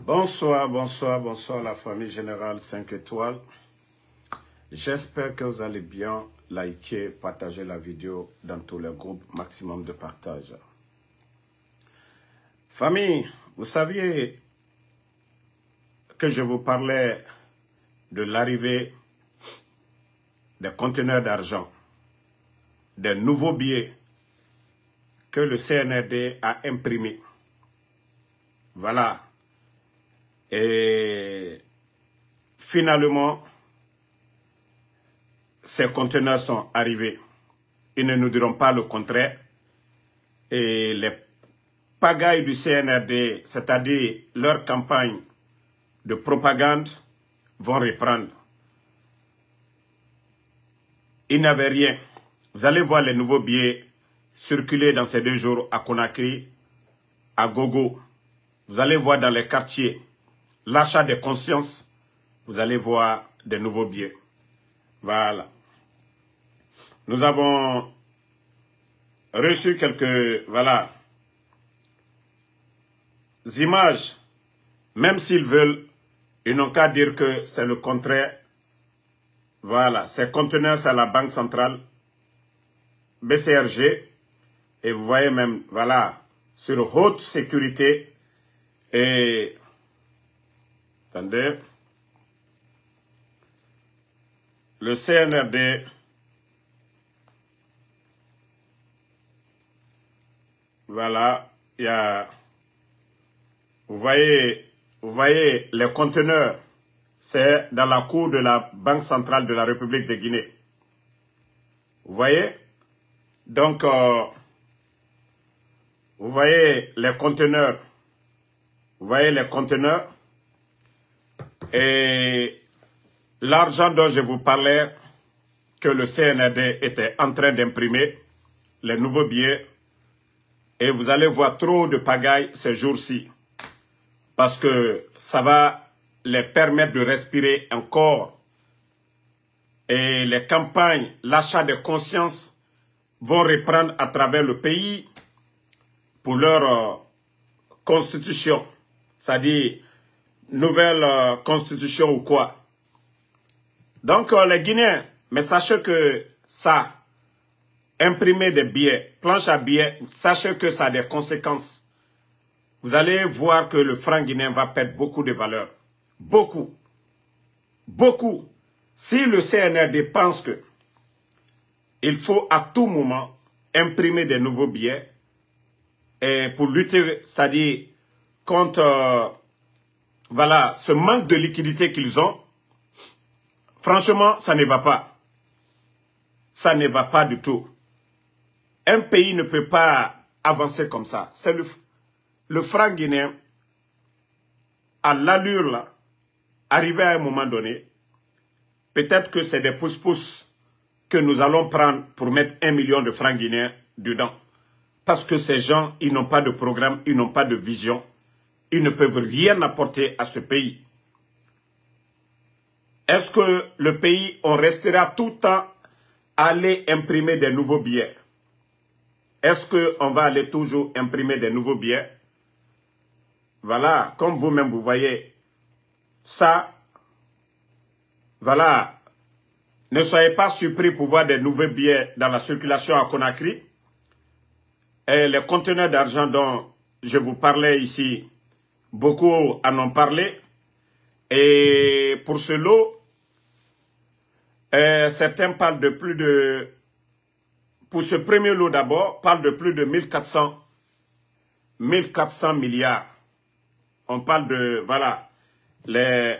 Bonsoir, bonsoir, bonsoir la famille Générale 5 étoiles. J'espère que vous allez bien. Likez, partagez la vidéo dans tous les groupes, maximum de partage. Famille, vous saviez que je vous parlais de l'arrivée des conteneurs d'argent, des nouveaux billets que le CNRD a imprimés. Voilà. Et finalement, ces conteneurs sont arrivés. Ils ne nous diront pas le contraire. Et les pagailles du CNRD, c'est-à-dire leur campagne de propagande, vont reprendre. Ils n'avaient rien. Vous allez voir les nouveaux billets circuler dans ces 2 jours à Conakry, à Gogo. Vous allez voir dans les quartiers l'achat des consciences. Vous allez voir des nouveaux billets. Voilà. Nous avons reçu quelques images. Même s'ils veulent, ils n'ont qu'à dire que c'est le contraire. Voilà. Ces conteneurs, c'est la Banque centrale, BCRG. Et vous voyez même, voilà, sur haute sécurité. Et, attendez, le CNRD, voilà, il y a, vous voyez les conteneurs, c'est dans la cour de la Banque centrale de la République de Guinée. Vous voyez? Donc, vous voyez les conteneurs. Vous voyez les conteneurs. Et l'argent dont je vous parlais, que le CNRD était en train d'imprimer, les nouveaux billets. Et vous allez voir trop de pagaille ces jours-ci. Parce que ça va les permettre de respirer encore. Et les campagnes, l'achat de conscience vont reprendre à travers le pays pour leur constitution. C'est-à-dire, nouvelle constitution ou quoi. Donc, les Guinéens, mais sachez que ça, imprimer des billets, planche à billets, sachez que ça a des conséquences. Vous allez voir que le franc guinéen va perdre beaucoup de valeur. Beaucoup. Beaucoup. Si le CNRD pense que il faut à tout moment imprimer des nouveaux billets et pour lutter, c'est-à-dire contre ce manque de liquidité qu'ils ont, franchement, ça ne va pas. Ça ne va pas du tout. Un pays ne peut pas avancer comme ça. C'est le franc guinéen, à l'allure là, arrivé à un moment donné, peut-être que c'est des pouces-pouces que nous allons prendre pour mettre 1 million de francs guinéens dedans. Parce que ces gens, ils n'ont pas de programme, ils n'ont pas de vision. Ils ne peuvent rien apporter à ce pays. Est-ce que le pays, on restera tout le temps à aller imprimer des nouveaux billets? Est-ce qu'on va aller toujours imprimer des nouveaux billets? Voilà, comme vous-même vous voyez, ça, voilà, ne soyez pas surpris pour voir des nouveaux billets dans la circulation à Conakry. Et les conteneurs d'argent dont je vous parlais ici, beaucoup en ont parlé. Et pour ce lot, certains parlent de plus de... Pour ce premier lot d'abord, parlent de plus de 1400 milliards. On parle de, voilà, les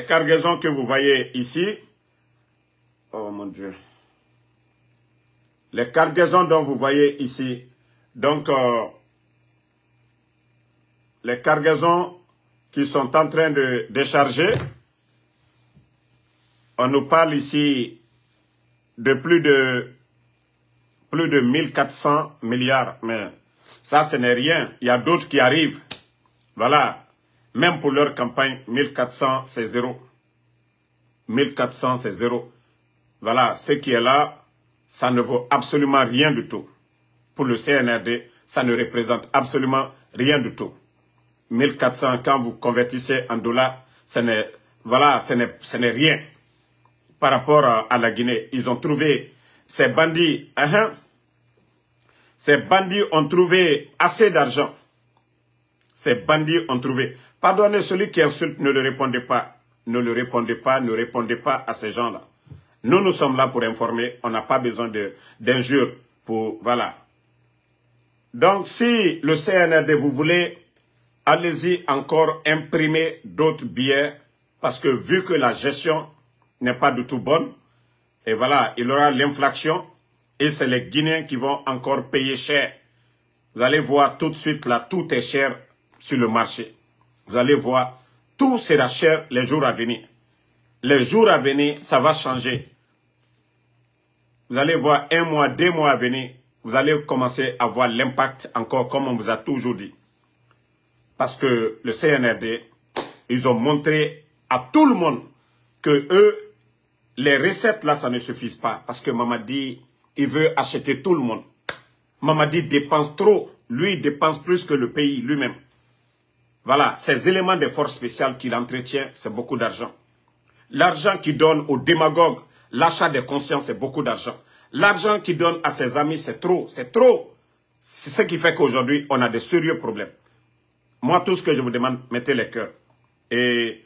cargaisons que vous voyez ici. Oh mon Dieu. Les cargaisons dont vous voyez ici. Donc, les cargaisons qui sont en train de décharger. On nous parle ici de plus de 1400 milliards. Mais ça, ce n'est rien. Il y a d'autres qui arrivent. Voilà. Même pour leur campagne, 1400, c'est zéro. 1400, c'est zéro. Voilà. Ce qui est là, ça ne vaut absolument rien du tout. Pour le CNRD, ça ne représente absolument rien du tout. 1400, quand vous convertissez en dollars, ce n'est rien par rapport à la Guinée. Ils ont trouvé, ces bandits ont trouvé assez d'argent. Ces bandits ont trouvé. Pardonnez, celui qui insulte, ne le répondez pas. Ne le répondez pas, ne répondez pas à ces gens-là. Nous sommes là pour informer. On n'a pas besoin d'injures pour... Voilà. Donc, si le CNRD, vous voulez, allez-y encore imprimer d'autres billets. Parce que vu que la gestion n'est pas du tout bonne, et voilà, il y aura l'inflation. Et c'est les Guinéens qui vont encore payer cher. Vous allez voir tout de suite là, tout est cher sur le marché. Vous allez voir, tout sera cher les jours à venir. Les jours à venir, ça va changer. Vous allez voir 1 mois, 2 mois à venir, vous allez commencer à voir l'impact encore comme on vous a toujours dit. Parce que le CNRD, ils ont montré à tout le monde que eux, les recettes là, ça ne suffit pas. Parce que Mamadi, il veut acheter tout le monde. Mamadi dépense trop. Lui, il dépense plus que le pays lui-même. Voilà, ces éléments de force spéciales qu'il entretient, c'est beaucoup d'argent. L'argent qu'il donne aux démagogues, l'achat de conscience, c'est beaucoup d'argent. L'argent qu'il donne à ses amis, c'est trop, c'est trop. C'est ce qui fait qu'aujourd'hui, on a de sérieux problèmes. Moi, tout ce que je vous demande, mettez les cœurs. Et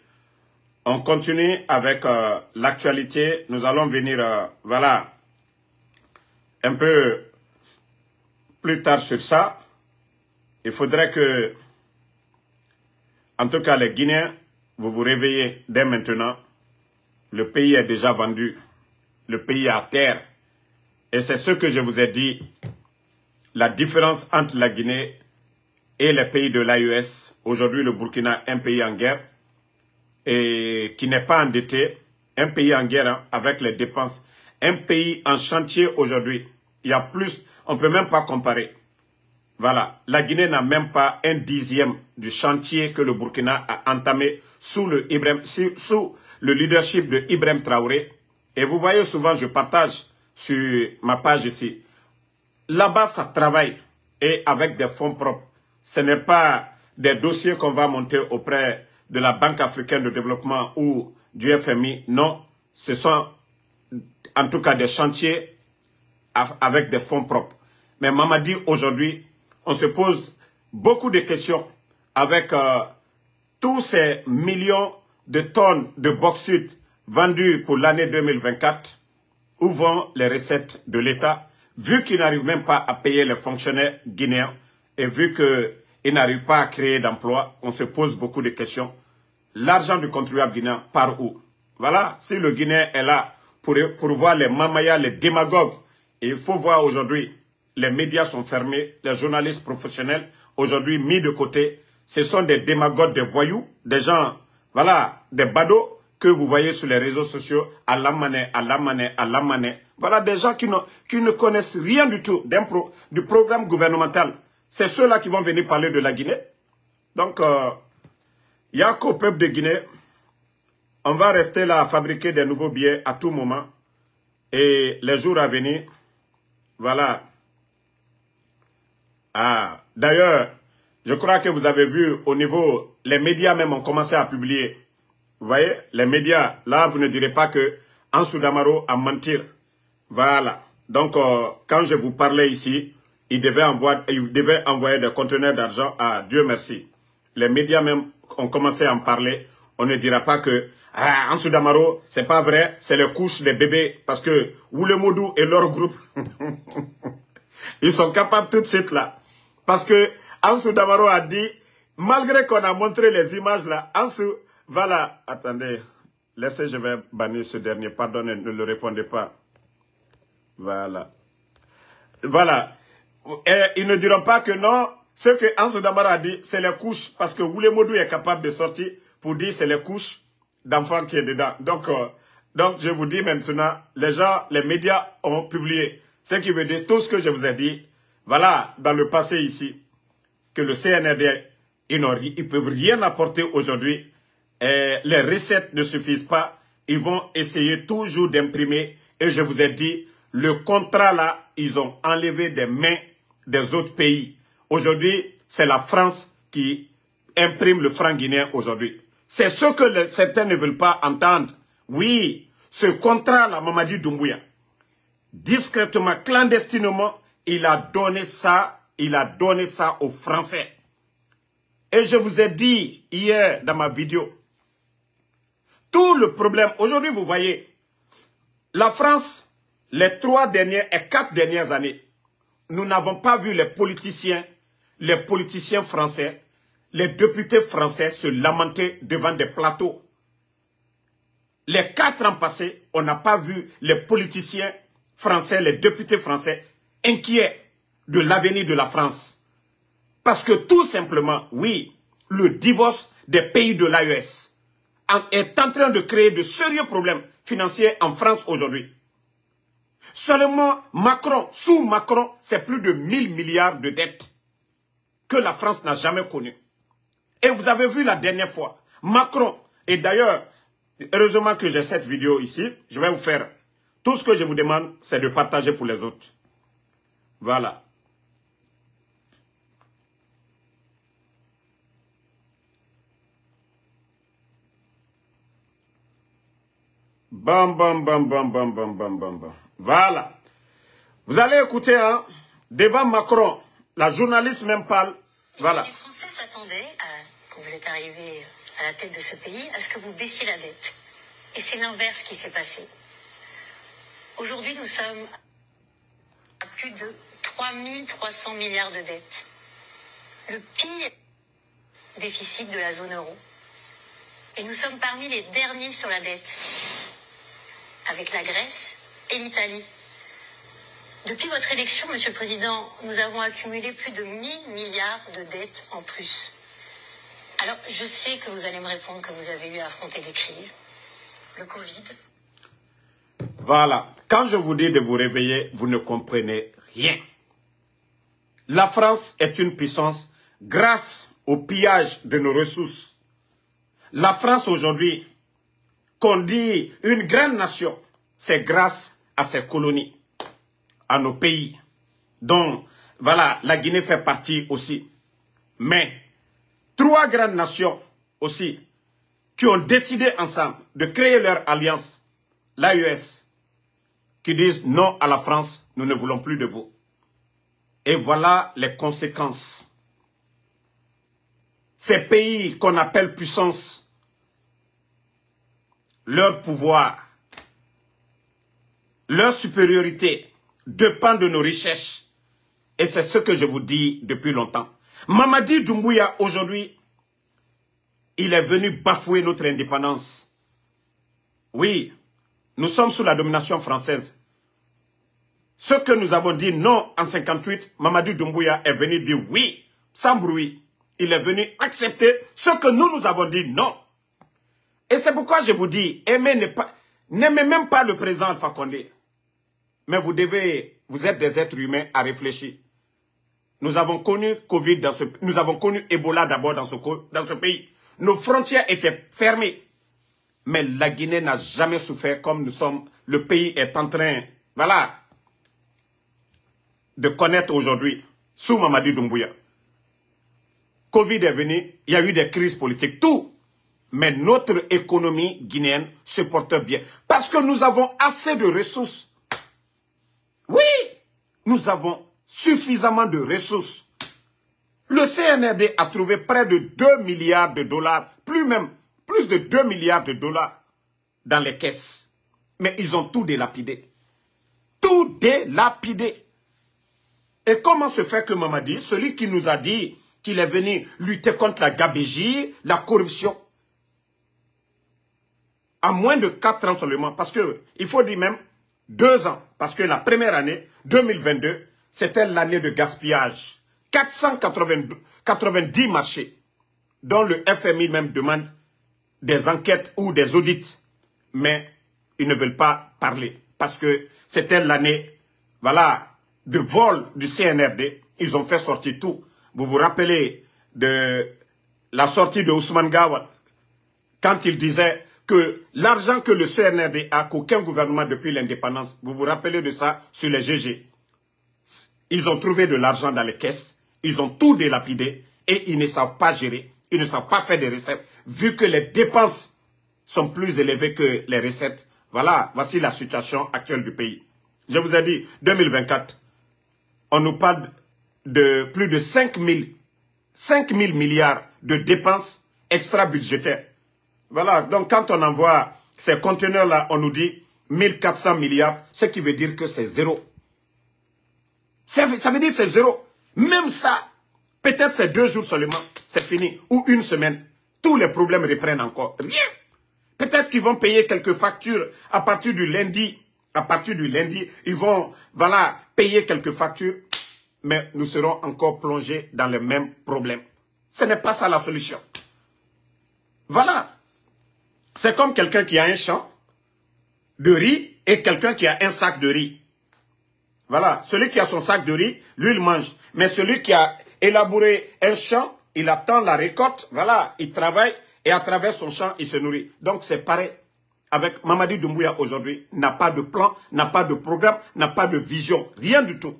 on continue avec l'actualité. Nous allons venir, voilà, un peu plus tard sur ça. Il faudrait que, en tout cas les Guinéens, vous vous réveillez dès maintenant. Le pays est déjà vendu. Le pays est à terre. Et c'est ce que je vous ai dit. La différence entre la Guinée et les pays de l'AES. Aujourd'hui, le Burkina, un pays en guerre. Et qui n'est pas endetté. Un pays en guerre hein, avec les dépenses. Un pays en chantier aujourd'hui. Il y a plus. On ne peut même pas comparer. Voilà, la Guinée n'a même pas 1/10 du chantier que le Burkina a entamé sous le leadership de Ibrahim Traoré. Et vous voyez souvent, je partage sur ma page ici. Là-bas, ça travaille et avec des fonds propres. Ce n'est pas des dossiers qu'on va monter auprès de la Banque africaine de développement ou du FMI. Non, ce sont en tout cas des chantiers avec des fonds propres. Mais Mamadi, aujourd'hui, on se pose beaucoup de questions avec tous ces millions de tonnes de bauxite vendues pour l'année 2024. Où vont les recettes de l'État, vu qu'ils n'arrivent même pas à payer les fonctionnaires guinéens et vu qu'ils n'arrivent pas à créer d'emplois, on se pose beaucoup de questions. L'argent du contribuable guinéen part où? Voilà, si le Guinéen est là pour voir les mamayas, les démagogues, et il faut voir aujourd'hui, les médias sont fermés, les journalistes professionnels, aujourd'hui mis de côté. Ce sont des démagogues, des voyous, des gens, voilà, des badauds que vous voyez sur les réseaux sociaux, à la manée. Voilà, des gens qui ne connaissent rien du tout du programme gouvernemental. C'est ceux-là qui vont venir parler de la Guinée. Donc, il n'y a qu'au peuple de Guinée. On va rester là à fabriquer des nouveaux billets à tout moment. Et les jours à venir, voilà. Ah, d'ailleurs, je crois que vous avez vu au niveau, les médias même ont commencé à publier. Vous voyez, les médias, là, vous ne direz pas que Ansou Damaro a menti. Voilà. Donc, quand je vous parlais ici, il devait envoyer des conteneurs d'argent à Dieu merci. Les médias même ont commencé à en parler. On ne dira pas que Ansou Damaro, c'est pas vrai, c'est les couches des bébés. Parce que Oulemodou et leur groupe, ils sont capables tout de suite là. Parce que Ansou Damaro a dit, malgré qu'on a montré les images là, Ansou, voilà, attendez, laissez, je vais bannir ce dernier, pardonnez, ne le répondez pas. Voilà. Voilà. Et ils ne diront pas que non, ce que Ansou Damaro a dit, c'est les couches, parce que Oulemodou est capable de sortir pour dire c'est les couches d'enfants qui est dedans. Donc, je vous dis maintenant, les gens, les médias ont publié, ce qui veut dire tout ce que je vous ai dit, voilà, dans le passé ici, que le CNRD, ils ne peuvent rien apporter aujourd'hui. Les recettes ne suffisent pas. Ils vont essayer toujours d'imprimer. Et je vous ai dit, le contrat là, ils ont enlevé des mains des autres pays. Aujourd'hui, c'est la France qui imprime le franc guinéen aujourd'hui. C'est ce que certains ne veulent pas entendre. Oui, ce contrat, la Mamadi Doumbouya, discrètement, clandestinement, il a donné ça aux Français. Et je vous ai dit hier dans ma vidéo, tout le problème, aujourd'hui vous voyez, la France, les 3 dernières et 4 dernières années, nous n'avons pas vu les politiciens français, les députés français se lamenter devant des plateaux. Les 4 ans passés, on n'a pas vu les politiciens français, les députés français inquiets de l'avenir de la France. Parce que tout simplement, oui, le divorce des pays de l'AES est en train de créer de sérieux problèmes financiers en France aujourd'hui. Seulement Macron, sous Macron, c'est plus de 1000 milliards de dettes que la France n'a jamais connues. Et vous avez vu la dernière fois, Macron, et d'ailleurs, heureusement que j'ai cette vidéo ici, je vais vous faire, tout ce que je vous demande, c'est de partager pour les autres. Voilà. Bam, bam, bam, bam, bam, bam, bam, bam, bam. Voilà. Vous allez écouter, hein, devant Macron, la journaliste même parle. Voilà. Les Français s'attendaient, quand vous êtes arrivé à la tête de ce pays, à ce que vous baissiez la dette. Et c'est l'inverse qui s'est passé. Aujourd'hui, nous sommes à plus de 3300 milliards de dettes. Le pire déficit de la zone euro. Et nous sommes parmi les derniers sur la dette, avec la Grèce et l'Italie. Depuis votre élection, Monsieur le Président, nous avons accumulé plus de 1000 milliards de dettes en plus. Alors, je sais que vous allez me répondre que vous avez eu à affronter des crises. Le Covid. Voilà. Quand je vous dis de vous réveiller, vous ne comprenez rien. La France est une puissance grâce au pillage de nos ressources. La France aujourd'hui, qu'on dit une grande nation, c'est grâce à ses colonies, à nos pays, dont, voilà, la Guinée fait partie aussi. Mais 3 grandes nations aussi, qui ont décidé ensemble de créer leur alliance, l'AES, qui disent non à la France, nous ne voulons plus de vous. Et voilà les conséquences. Ces pays qu'on appelle puissance, leur pouvoir, leur supériorité dépend de nos richesses. Et c'est ce que je vous dis depuis longtemps. Mamadi Doumbouya, aujourd'hui, il est venu bafouer notre indépendance. Oui, nous sommes sous la domination française. Ce que nous avons dit non en 58, Mamadi Doumbouya est venu dire oui, sans bruit. Il est venu accepter ce que nous avons dit non. Et c'est pourquoi je vous dis, n'aimez même pas le président Alpha Condé. Mais vous êtes des êtres humains à réfléchir. Nous avons connu Covid nous avons connu Ebola d'abord dans ce pays. Nos frontières étaient fermées. Mais la Guinée n'a jamais souffert comme nous sommes. Le pays est en train, voilà, de connaître aujourd'hui, sous Mamadi Doumbouya. Covid est venu, il y a eu des crises politiques, tout. Mais notre économie guinéenne se porte bien. Parce que nous avons assez de ressources. Oui, nous avons suffisamment de ressources. Le CNRD a trouvé près de 2 milliards de dollars, plus de 2 milliards de dollars dans les caisses. Mais ils ont tout délapidé. Tout délapidé. Et comment se fait que Mamadi, celui qui nous a dit qu'il est venu lutter contre la gabégie, la corruption, à moins de 4 ans seulement, parce que il faut dire même 2 ans, parce que la première année, 2022, c'était l'année de gaspillage. 490 marchés, dont le FMI même demande des enquêtes ou des audits. Mais ils ne veulent pas parler, parce que c'était l'année, voilà, de vol du CNRD. Ils ont fait sortir tout. Vous vous rappelez de la sortie de Ousmane Gawat, quand il disait que l'argent que le CNRD a, qu'aucun gouvernement depuis l'indépendance, vous vous rappelez de ça sur les GG. Ils ont trouvé de l'argent dans les caisses, ils ont tout délapidé et ils ne savent pas gérer. Ils ne savent pas faire des recettes. Vu que les dépenses sont plus élevées que les recettes, voilà, voici la situation actuelle du pays. Je vous ai dit, 2024, on nous parle de plus de 5 000 milliards de dépenses extra-budgétaires. Voilà, donc quand on envoie ces conteneurs-là, on nous dit 1400 milliards, ce qui veut dire que c'est zéro. Ça veut dire que c'est zéro. Même ça, peut-être c'est 2 jours seulement, c'est fini. Ou une semaine. Tous les problèmes reprennent encore. Rien. Peut-être qu'ils vont payer quelques factures à partir du lundi. À partir du lundi, ils vont, voilà, payer quelques factures. Mais nous serons encore plongés dans les mêmes problèmes. Ce n'est pas ça la solution. Voilà. C'est comme quelqu'un qui a un champ de riz et quelqu'un qui a un sac de riz. Voilà. Celui qui a son sac de riz, lui, il mange. Mais celui qui a élaboré un champ, il attend la récolte. Voilà. Il travaille et à travers son champ, il se nourrit. Donc, c'est pareil. Avec Mamadi Doumbouya aujourd'hui, n'a pas de plan, n'a pas de programme, n'a pas de vision. Rien du tout.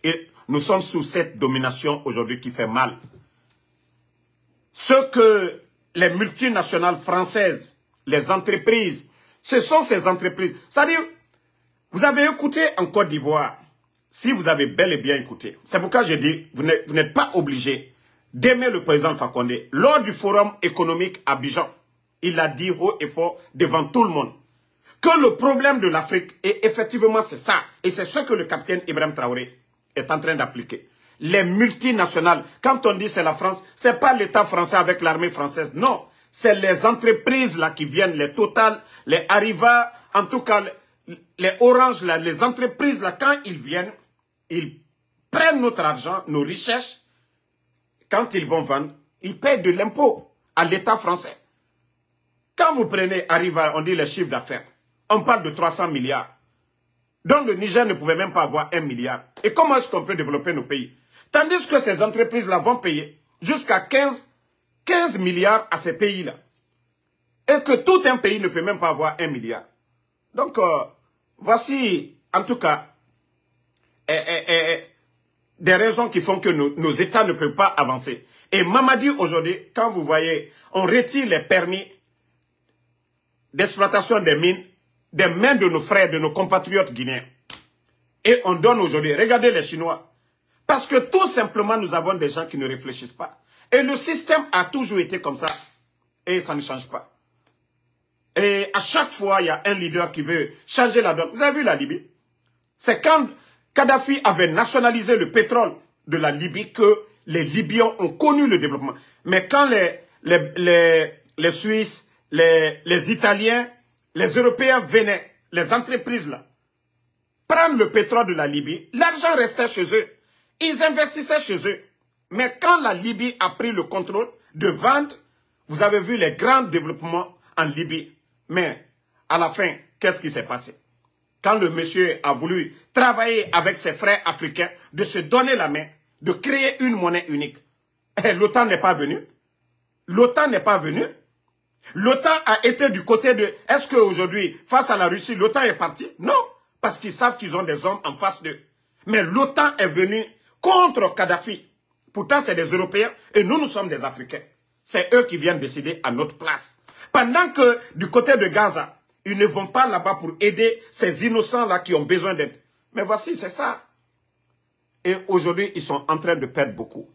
Et nous sommes sous cette domination aujourd'hui qui fait mal. Ce que les multinationales françaises, les entreprises, ce sont ces entreprises. C'est-à-dire, vous avez écouté en Côte d'Ivoire, si vous avez bel et bien écouté. C'est pourquoi j'ai dit, vous n'êtes pas obligé d'aimer le président Fakonde. Lors du forum économique à Abidjan, il a dit haut et fort devant tout le monde que le problème de l'Afrique, et effectivement c'est ça, et c'est ce que le capitaine Ibrahim Traoré est en train d'appliquer. Les multinationales, quand on dit c'est la France, c'est pas l'État français avec l'armée française, non. C'est les entreprises là qui viennent, les Total, les Arriva, en tout cas les Orange, là, les entreprises là, quand ils viennent, ils prennent notre argent, nos richesses, quand ils vont vendre, ils paient de l'impôt à l'État français. Quand vous prenez Arriva, on dit les chiffres d'affaires, on parle de 300 milliards. Donc le Niger ne pouvait même pas avoir 1 milliard. Et comment est-ce qu'on peut développer nos pays? Tandis que ces entreprises-là vont payer jusqu'à 15 milliards à ces pays-là. Et que tout un pays ne peut même pas avoir 1 milliard. Donc, voici, en tout cas, des raisons qui font que nos États ne peuvent pas avancer. Et Mamadi, aujourd'hui, quand vous voyez, on retire les permis d'exploitation des mines des mains de nos frères, de nos compatriotes guinéens. Et on donne aujourd'hui, regardez les Chinois. Parce que tout simplement, nous avons des gens qui ne réfléchissent pas. Et le système a toujours été comme ça. Et ça ne change pas. Et à chaque fois, il y a un leader qui veut changer la donne. Vous avez vu la Libye? C'est quand Kadhafi avait nationalisé le pétrole de la Libye que les Libyens ont connu le développement. Mais quand les Suisses, les Italiens, les Européens venaient, les entreprises là, prendre le pétrole de la Libye, l'argent restait chez eux. Ils investissaient chez eux. Mais quand la Libye a pris le contrôle de vendre, vous avez vu les grands développements en Libye. Mais à la fin, qu'est-ce qui s'est passé? Quand le monsieur a voulu travailler avec ses frères africains, de se donner la main, de créer une monnaie unique, l'OTAN n'est pas venu. L'OTAN n'est pas venu. L'OTAN a été du côté de... Est-ce qu'aujourd'hui, face à la Russie, l'OTAN est parti? Non, parce qu'ils savent qu'ils ont des hommes en face d'eux. Mais l'OTAN est venu contre Kadhafi. Pourtant, c'est des Européens et nous sommes des Africains. C'est eux qui viennent décider à notre place. Pendant que du côté de Gaza, ils ne vont pas là-bas pour aider ces innocents-là qui ont besoin d'aide. Mais voici, c'est ça. Et aujourd'hui, ils sont en train de perdre beaucoup.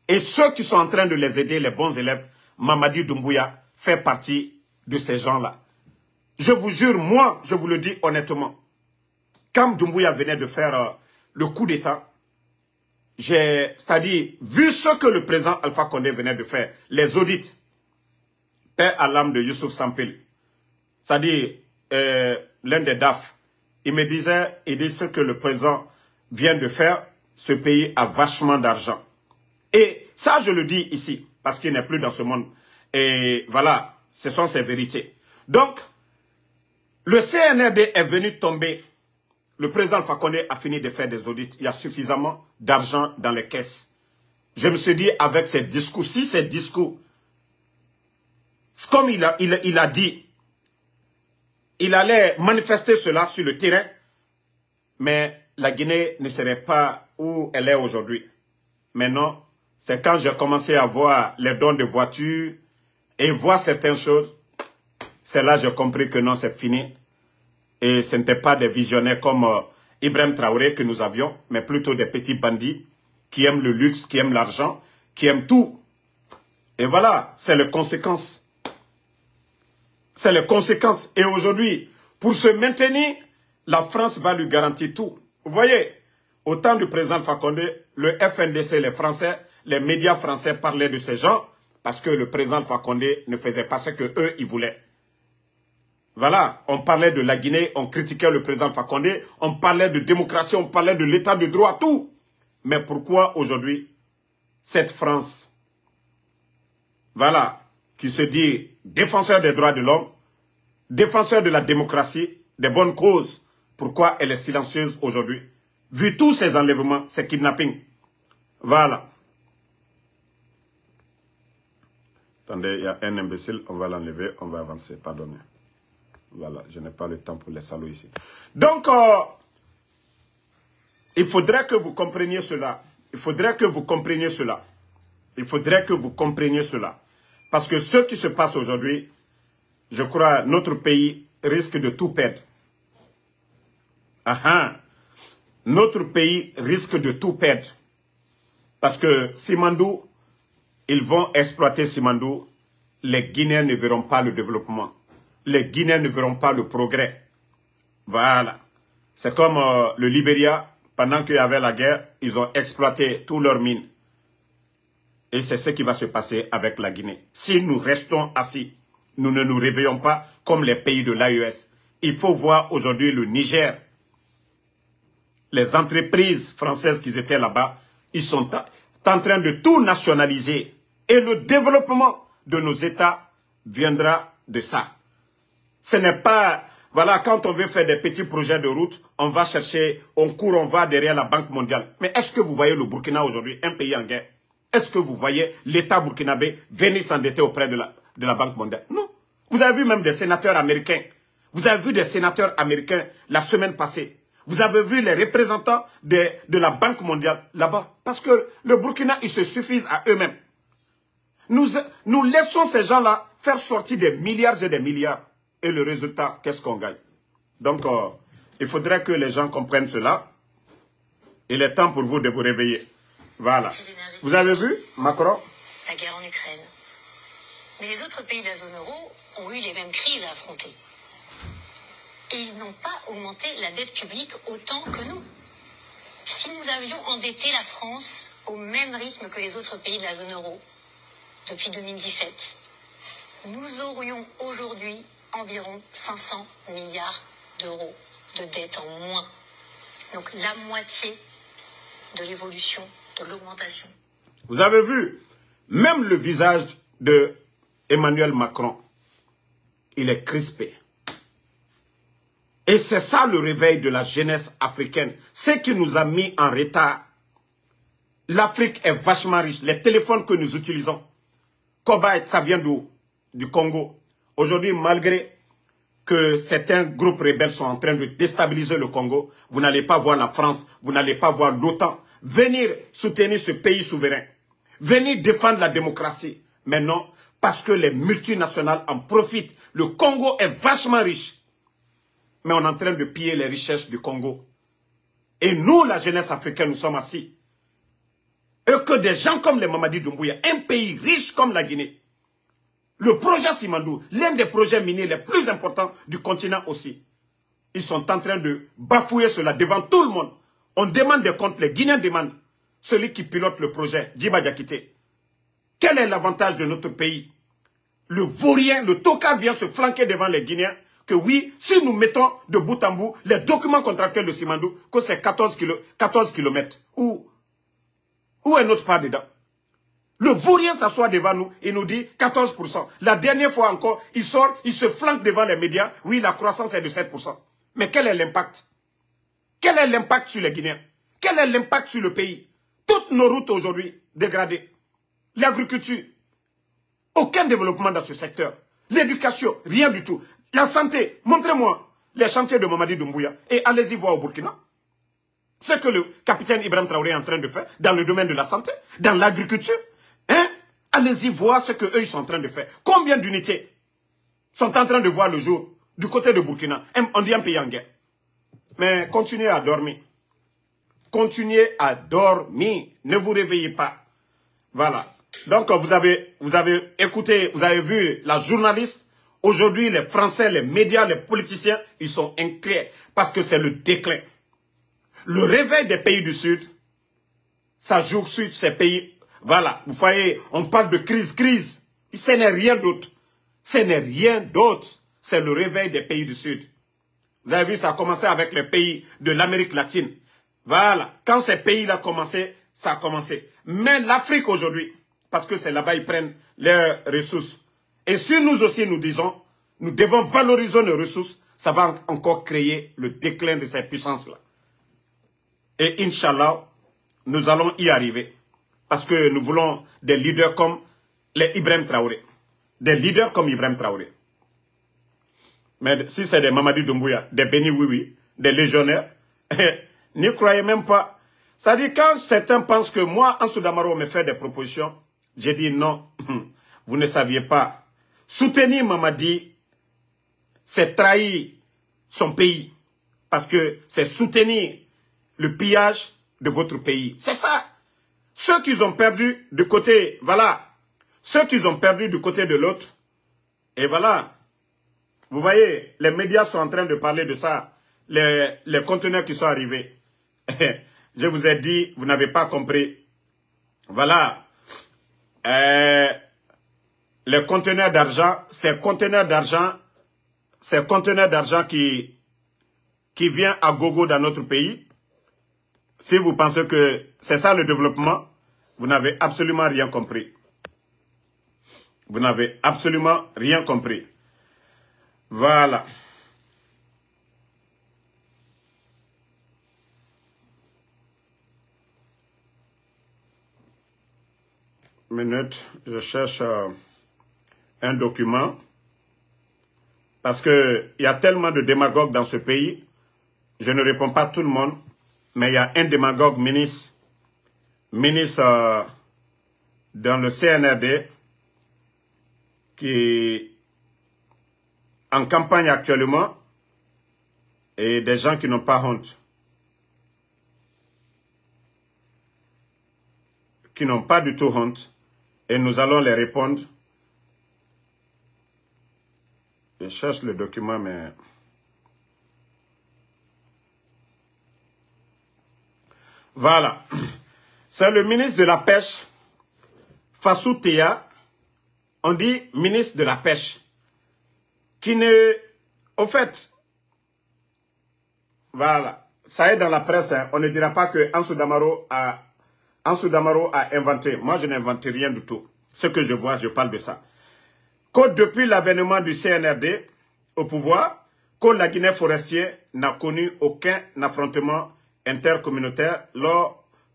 Et ceux qui sont en train de les aider, les bons élèves, Mamadi Doumbouya fait partie de ces gens-là. Je vous jure, moi, je vous le dis honnêtement, quand Doumbouya venait de faire le coup d'État, c'est-à-dire, vu ce que le président Alpha Condé venait de faire, les audits, paix à l'âme de Youssouf Sampel, c'est-à-dire, l'un des DAF, il me disait, il dit ce que le président vient de faire, ce pays a vachement d'argent. Et ça, je le dis ici, parce qu'il n'est plus dans ce monde. Et voilà, ce sont ses vérités. Donc, le CNRD est venu tomber. Le président Alpha Condé a fini de faire des audits. Il y a suffisamment d'argent dans les caisses. Je me suis dit, avec ces discours, si ces discours, comme il a dit, il allait manifester cela sur le terrain, mais la Guinée ne serait pas où elle est aujourd'hui. Maintenant, C'est quand j'ai commencé à voir les dons de voitures et voir certaines choses. C'est là que j'ai compris que non, c'est fini. Et ce n'était pas des visionnaires comme Ibrahim Traoré que nous avions, mais plutôt des petits bandits qui aiment le luxe, qui aiment l'argent, qui aiment tout. Et voilà, c'est les conséquences. C'est les conséquences. Et aujourd'hui, pour se maintenir, la France va lui garantir tout. Vous voyez, au temps du président Fakonde, le FNDC, les Français, les médias français parlaient de ces gens parce que le président Fakonde ne faisait pas ce qu'eux, ils voulaient. Voilà, on parlait de la Guinée, on critiquait le président Fakonde, on parlait de démocratie, on parlait de l'état de droit, tout. Mais pourquoi aujourd'hui, cette France, voilà, qui se dit défenseur des droits de l'homme, défenseur de la démocratie, des bonnes causes, pourquoi elle est silencieuse aujourd'hui? Vu tous ces enlèvements, ces kidnappings. Voilà. Attendez, il y a un imbécile, on va l'enlever, on va avancer, pardonnez. Voilà, je n'ai pas le temps pour les salauds ici. Donc, il faudrait que vous compreniez cela. Il faudrait que vous compreniez cela. Il faudrait que vous compreniez cela. Parce que ce qui se passe aujourd'hui, je crois, notre pays risque de tout perdre. Notre pays risque de tout perdre. Parce que Simandou, ils vont exploiter Simandou. Les Guinéens ne verront pas le développement. Les Guinéens ne verront pas le progrès. Voilà. C'est comme le Libéria, pendant qu'il y avait la guerre, ils ont exploité tous leurs mines. Et c'est ce qui va se passer avec la Guinée. Si nous restons assis, nous ne nous réveillons pas comme les pays de l'AES. Il faut voir aujourd'hui le Niger. Les entreprises françaises qui étaient là-bas, ils sont en train de tout nationaliser. Et le développement de nos États viendra de ça. Ce n'est pas, voilà, quand on veut faire des petits projets de route, on va chercher, on court, on va derrière la Banque mondiale. Mais est-ce que vous voyez le Burkina aujourd'hui, un pays en guerre? Est-ce que vous voyez l'État burkinabé venir s'endetter auprès de la Banque mondiale? Non. Vous avez vu même des sénateurs américains. Vous avez vu des sénateurs américains la semaine passée. Vous avez vu les représentants de la Banque mondiale là-bas. Parce que le Burkina, ils se suffisent à eux-mêmes. Nous laissons ces gens-là faire sortir des milliards et des milliards. Et le résultat, qu'est-ce qu'on gagne? Donc, il faudrait que les gens comprennent cela. Il est temps pour vous de vous réveiller. Voilà. Vous avez vu, Macron? La guerre en Ukraine. Mais les autres pays de la zone euro ont eu les mêmes crises à affronter. Et ils n'ont pas augmenté la dette publique autant que nous. Si nous avions endetté la France au même rythme que les autres pays de la zone euro depuis 2017, nous aurions aujourd'hui environ 500 milliards d'euros de dette en moins. Donc la moitié de l'évolution, de l'augmentation. Vous avez vu, même le visage de Emmanuel Macron, il est crispé. Et c'est ça le réveil de la jeunesse africaine. Ce qui nous a mis en retard. L'Afrique est vachement riche. Les téléphones que nous utilisons, Kobayt, ça vient d'où? Du Congo. Aujourd'hui, malgré que certains groupes rebelles sont en train de déstabiliser le Congo, vous n'allez pas voir la France, vous n'allez pas voir l'OTAN venir soutenir ce pays souverain, venir défendre la démocratie. Mais non, parce que les multinationales en profitent. Le Congo est vachement riche. Mais on est en train de piller les richesses du Congo. Et nous, la jeunesse africaine, nous sommes assis. Et que des gens comme les Mamadi Doumbouya, un pays riche comme la Guinée, le projet Simandou, l'un des projets miniers les plus importants du continent aussi, ils sont en train de bafouer cela devant tout le monde. On demande des comptes, les Guinéens demandent. Celui qui pilote le projet, Djiba Diakité. Quel est l'avantage de notre pays? Le vaurien, le toka vient se flanquer devant les Guinéens. Que oui, si nous mettons de bout en bout les documents contractuels de Simandou, que c'est 14 kilomètres. Où est notre part dedans? Le vaurien s'assoit devant nous et nous dit 14%. La dernière fois encore, il sort, il se flanque devant les médias. Oui, la croissance est de 7%. Mais quel est l'impact? Quel est l'impact sur les Guinéens? Quel est l'impact sur le pays? Toutes nos routes aujourd'hui dégradées. L'agriculture. Aucun développement dans ce secteur. L'éducation, rien du tout. La santé, montrez-moi les chantiers de Mamadi Doumbouya et allez-y voir au Burkina. Ce que le capitaine Ibrahim Traoré est en train de faire dans le domaine de la santé, dans l'agriculture. Hein? Allez-y voir ce qu'eux ils sont en train de faire. Combien d'unités sont en train de voir le jour du côté de Burkina? On dit un pays en guerre. Mais continuez à dormir. Continuez à dormir. Ne vous réveillez pas. Voilà. Donc vous avez écouté, vous avez vu la journaliste. Aujourd'hui, les Français, les médias, les politiciens, ils sont inquiets parce que c'est le déclin. Le réveil des pays du Sud, ça joue sur ces pays. Voilà, vous voyez, on parle de crise. Ce n'est rien d'autre. Ce n'est rien d'autre. C'est le réveil des pays du Sud. Vous avez vu, ça a commencé avec les pays de l'Amérique latine. Voilà, quand ces pays-là commençaient, ça a commencé. Mais l'Afrique aujourd'hui, parce que c'est là-bas ils prennent leurs ressources. Et si nous aussi nous disons, nous devons valoriser nos ressources, ça va encore créer le déclin de ces puissances-là. Et Inch'Allah, nous allons y arriver. Parce que nous voulons des leaders comme les Ibrahim Traoré. Des leaders comme Ibrahim Traoré. Mais si c'est des Mamadi Doumbouya, des Beni Oui, des légionnaires, n'y croyez même pas. Ça dit quand certains pensent que moi, Ansou Damaro, me fait des propositions, j'ai dit non, vous ne saviez pas. Soutenir Mamadi, c'est trahir son pays. Parce que c'est soutenir le pillage de votre pays. C'est ça. Ceux qui ont perdu du côté, voilà. Ceux qui ont perdu du côté de l'autre. Et voilà. Vous voyez, les médias sont en train de parler de ça. Les conteneurs qui sont arrivés. Je vous ai dit, vous n'avez pas compris. Voilà. Les conteneurs d'argent, ces conteneurs d'argent qui vient à gogo dans notre pays. Si vous pensez que c'est ça le développement, vous n'avez absolument rien compris. Vous n'avez absolument rien compris. Voilà. Minute, je cherche un document. Parce qu'il y a tellement de démagogues dans ce pays. Je ne réponds pas à tout le monde. Mais il y a un démagogue ministre dans le CNRD qui est en campagne actuellement et des gens qui n'ont pas honte. Qui n'ont pas du tout honte. Et nous allons les répondre. Je cherche le document, mais... Voilà. C'est le ministre de la Pêche, Fassou Théa. On dit ministre de la Pêche. Qui ne... Au fait, voilà. Ça est dans la presse. Hein. On ne dira pas que Ansou Damaro a inventé. Moi, je n'invente rien du tout. Ce que je vois, je parle de ça. Que depuis l'avènement du CNRD au pouvoir, que la Guinée forestière n'a connu aucun affrontement intercommunautaire,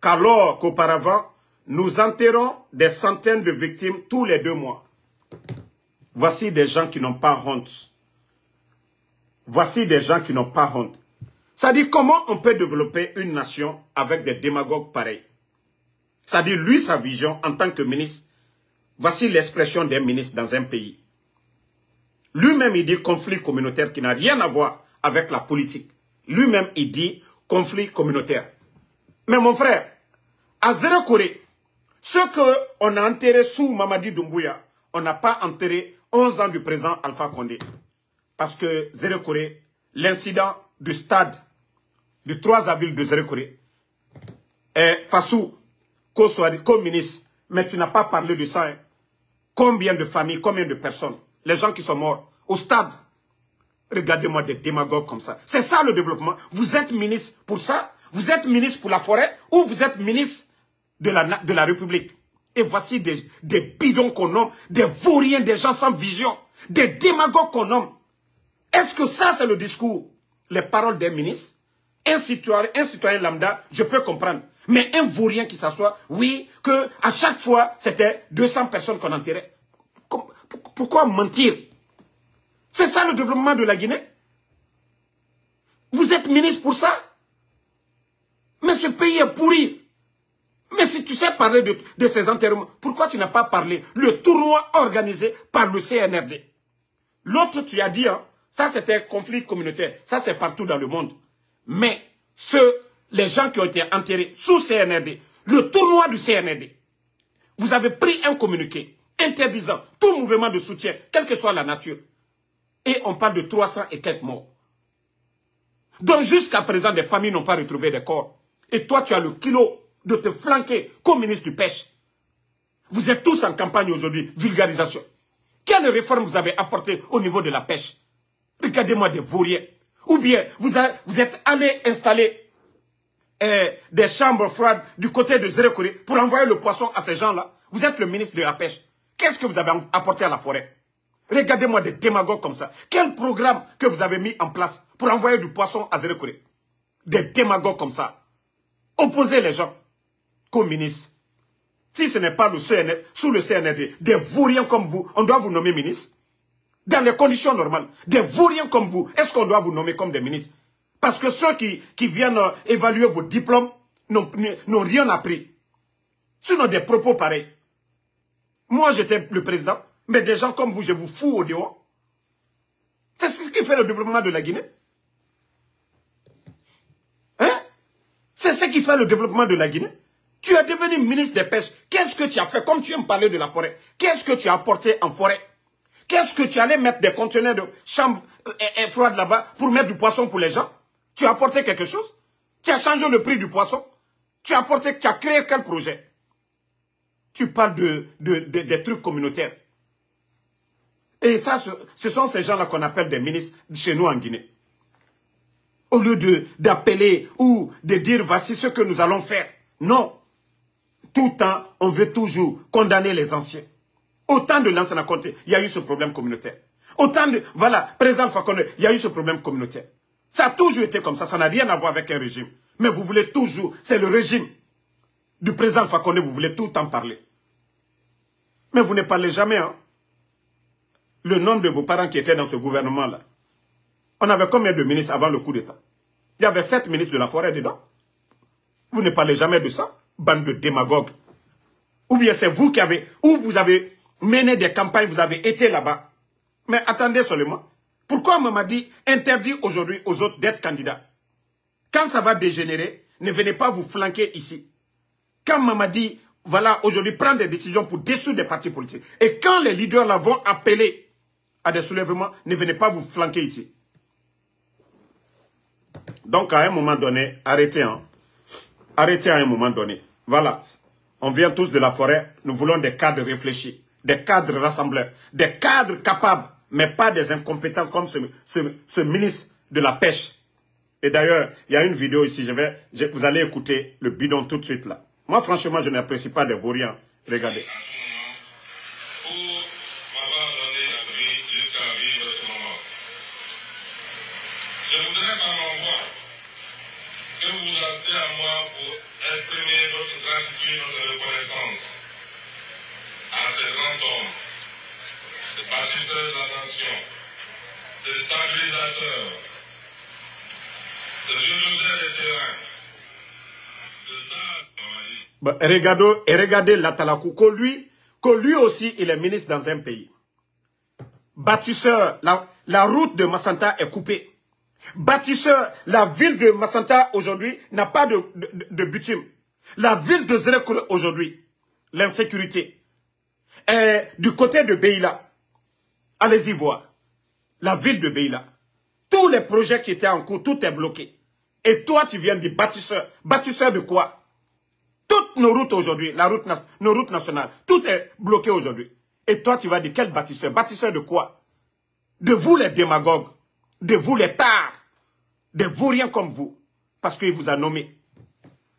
qu'alors qu'auparavant, nous enterrons des centaines de victimes tous les 2 mois. Voici des gens qui n'ont pas honte. Voici des gens qui n'ont pas honte. Ça dit comment on peut développer une nation avec des démagogues pareils. Ça dit lui, sa vision en tant que ministre. Voici l'expression d'un ministre dans un pays. Lui-même, il dit conflit communautaire qui n'a rien à voir avec la politique. Lui-même, il dit conflit communautaire. Mais mon frère, à Zéro Corée, ce qu'on a enterré sous Mamadi Doumbouya, on n'a pas enterré 11 ans du président Alpha Condé. Parce que Zéro Corée, l'incident du stade du 3 avril de Zéro Corée, est Fassou, comme ministre, mais tu n'as pas parlé de ça. Hein. Combien de familles, combien de personnes, les gens qui sont morts au stade. Regardez-moi des démagogues comme ça. C'est ça le développement. Vous êtes ministre pour ça? Vous êtes ministre pour la forêt? Ou vous êtes ministre de la République? Et voici des bidons qu'on nomme, des vauriens, des gens sans vision, des démagogues qu'on nomme. Est-ce que ça, c'est le discours? Les paroles des ministres? Un citoyen lambda, je peux comprendre. Mais un vaurien qui s'assoit, oui, que à chaque fois, c'était 200 personnes qu'on enterrait. Pourquoi mentir? C'est ça le développement de la Guinée? Vous êtes ministre pour ça? Mais ce pays est pourri. Mais si tu sais parler de ces enterrements, pourquoi tu n'as pas parlé le tournoi organisé par le CNRD? L'autre, tu as dit, hein, ça c'était un conflit communautaire. Ça c'est partout dans le monde. Mais les gens qui ont été enterrés sous CNRD, le tournoi du CNRD, vous avez pris un communiqué interdisant tout mouvement de soutien, quelle que soit la nature. Et on parle de 300 et quelques morts. Donc jusqu'à présent, des familles n'ont pas retrouvé des corps. Et toi, tu as le kilo de te flanquer comme ministre du Pêche. Vous êtes tous en campagne aujourd'hui, vulgarisation. Quelle réforme vous avez apportée au niveau de la pêche? Regardez-moi des vauriens. Ou bien, vous êtes allé installer des chambres froides du côté de Zérekore pour envoyer le poisson à ces gens-là. Vous êtes le ministre de la Pêche. Qu'est-ce que vous avez apporté à la forêt? Regardez-moi des démagogues comme ça. Quel programme que vous avez mis en place pour envoyer du poisson à Zérekore? Des démagogues comme ça. Opposez les gens comme ministre. Si ce n'est pas le CNRD, sous le CNRD, des vauriens comme vous, on doit vous nommer ministre. Dans les conditions normales, des vauriens comme vous, est-ce qu'on doit vous nommer comme des ministres? Parce que ceux qui viennent évaluer vos diplômes n'ont rien appris. Sinon des propos pareils. Moi, j'étais le président, mais des gens comme vous, je vous fous au dehors. C'est ce qui fait le développement de la Guinée. Hein? C'est ce qui fait le développement de la Guinée. Tu es devenu ministre des Pêches. Qu'est-ce que tu as fait? Comme tu aimes parler de la forêt, qu'est-ce que tu as apporté en forêt? Qu'est-ce que tu allais mettre des conteneurs de chambres froides là-bas pour mettre du poisson pour les gens? Tu as apporté quelque chose? Tu as changé le prix du poisson? Tu as créé quel projet? Tu parles des trucs communautaires. Et ça, ce sont ces gens-là qu'on appelle des ministres chez nous en Guinée. Au lieu d'appeler ou de dire voici ce que nous allons faire. Non. Tout le temps, on veut toujours condamner les anciens. Autant de l'ancien à compter, il y a eu ce problème communautaire. Autant de... Voilà, président Fakonde, il y a eu ce problème communautaire. Ça a toujours été comme ça n'a rien à voir avec un régime. Mais vous voulez toujours, c'est le régime du président Fakonde, vous voulez tout le temps parler. Mais vous ne parlez jamais, hein. Le nombre de vos parents qui étaient dans ce gouvernement-là. On avait combien de ministres avant le coup d'État? Il y avait 7 ministres de la forêt dedans. Vous ne parlez jamais de ça, bande de démagogues. Ou bien c'est vous qui avez, ou vous avez mené des campagnes, vous avez été là-bas. Mais attendez seulement. Pourquoi Mamadi interdit aujourd'hui aux autres d'être candidats? Quand ça va dégénérer, ne venez pas vous flanquer ici. Quand Mamadi, voilà, aujourd'hui prend des décisions pour dissoudre des partis politiques. Et quand les leaders là vont appeler à des soulèvements, ne venez pas vous flanquer ici. Donc à un moment donné, arrêtez, hein. Arrêtez à un moment donné. Voilà. On vient tous de la forêt. Nous voulons des cadres réfléchis, des cadres rassembleurs, des cadres capables, mais pas des incompétents comme ce ministre de la Pêche. Et d'ailleurs, il y a une vidéo ici. Vous allez écouter le bidon tout de suite là. Moi, franchement, je n'apprécie pas des vauriens. Regardez. Je voudrais par mon voix que vous vous appelez à moi pour exprimer notre gratitude, notre reconnaissance à ce grand homme, ce bâtisseur de la nation, ce stabilisateur, ce bulldozer de terrain, ce sable. Regardez Latalakou, que lui aussi, il est ministre dans un pays. Bâtisseur, la route de Massanta est coupée. Bâtisseur, la ville de Massanta aujourd'hui n'a pas de bitume. La ville de Zérekore aujourd'hui, l'insécurité. Du côté de Beila, allez-y voir. La ville de Beila. Tous les projets qui étaient en cours, tout est bloqué. Et toi, tu viens dire bâtisseur. Bâtisseur de quoi? Toutes nos routes aujourd'hui, nos routes nationales, tout est bloqué aujourd'hui. Et toi, tu vas dire quel bâtisseur? Bâtisseur de quoi? De vous les démagogues. De vous les tares, des vauriens comme vous, parce qu'il vous a nommé.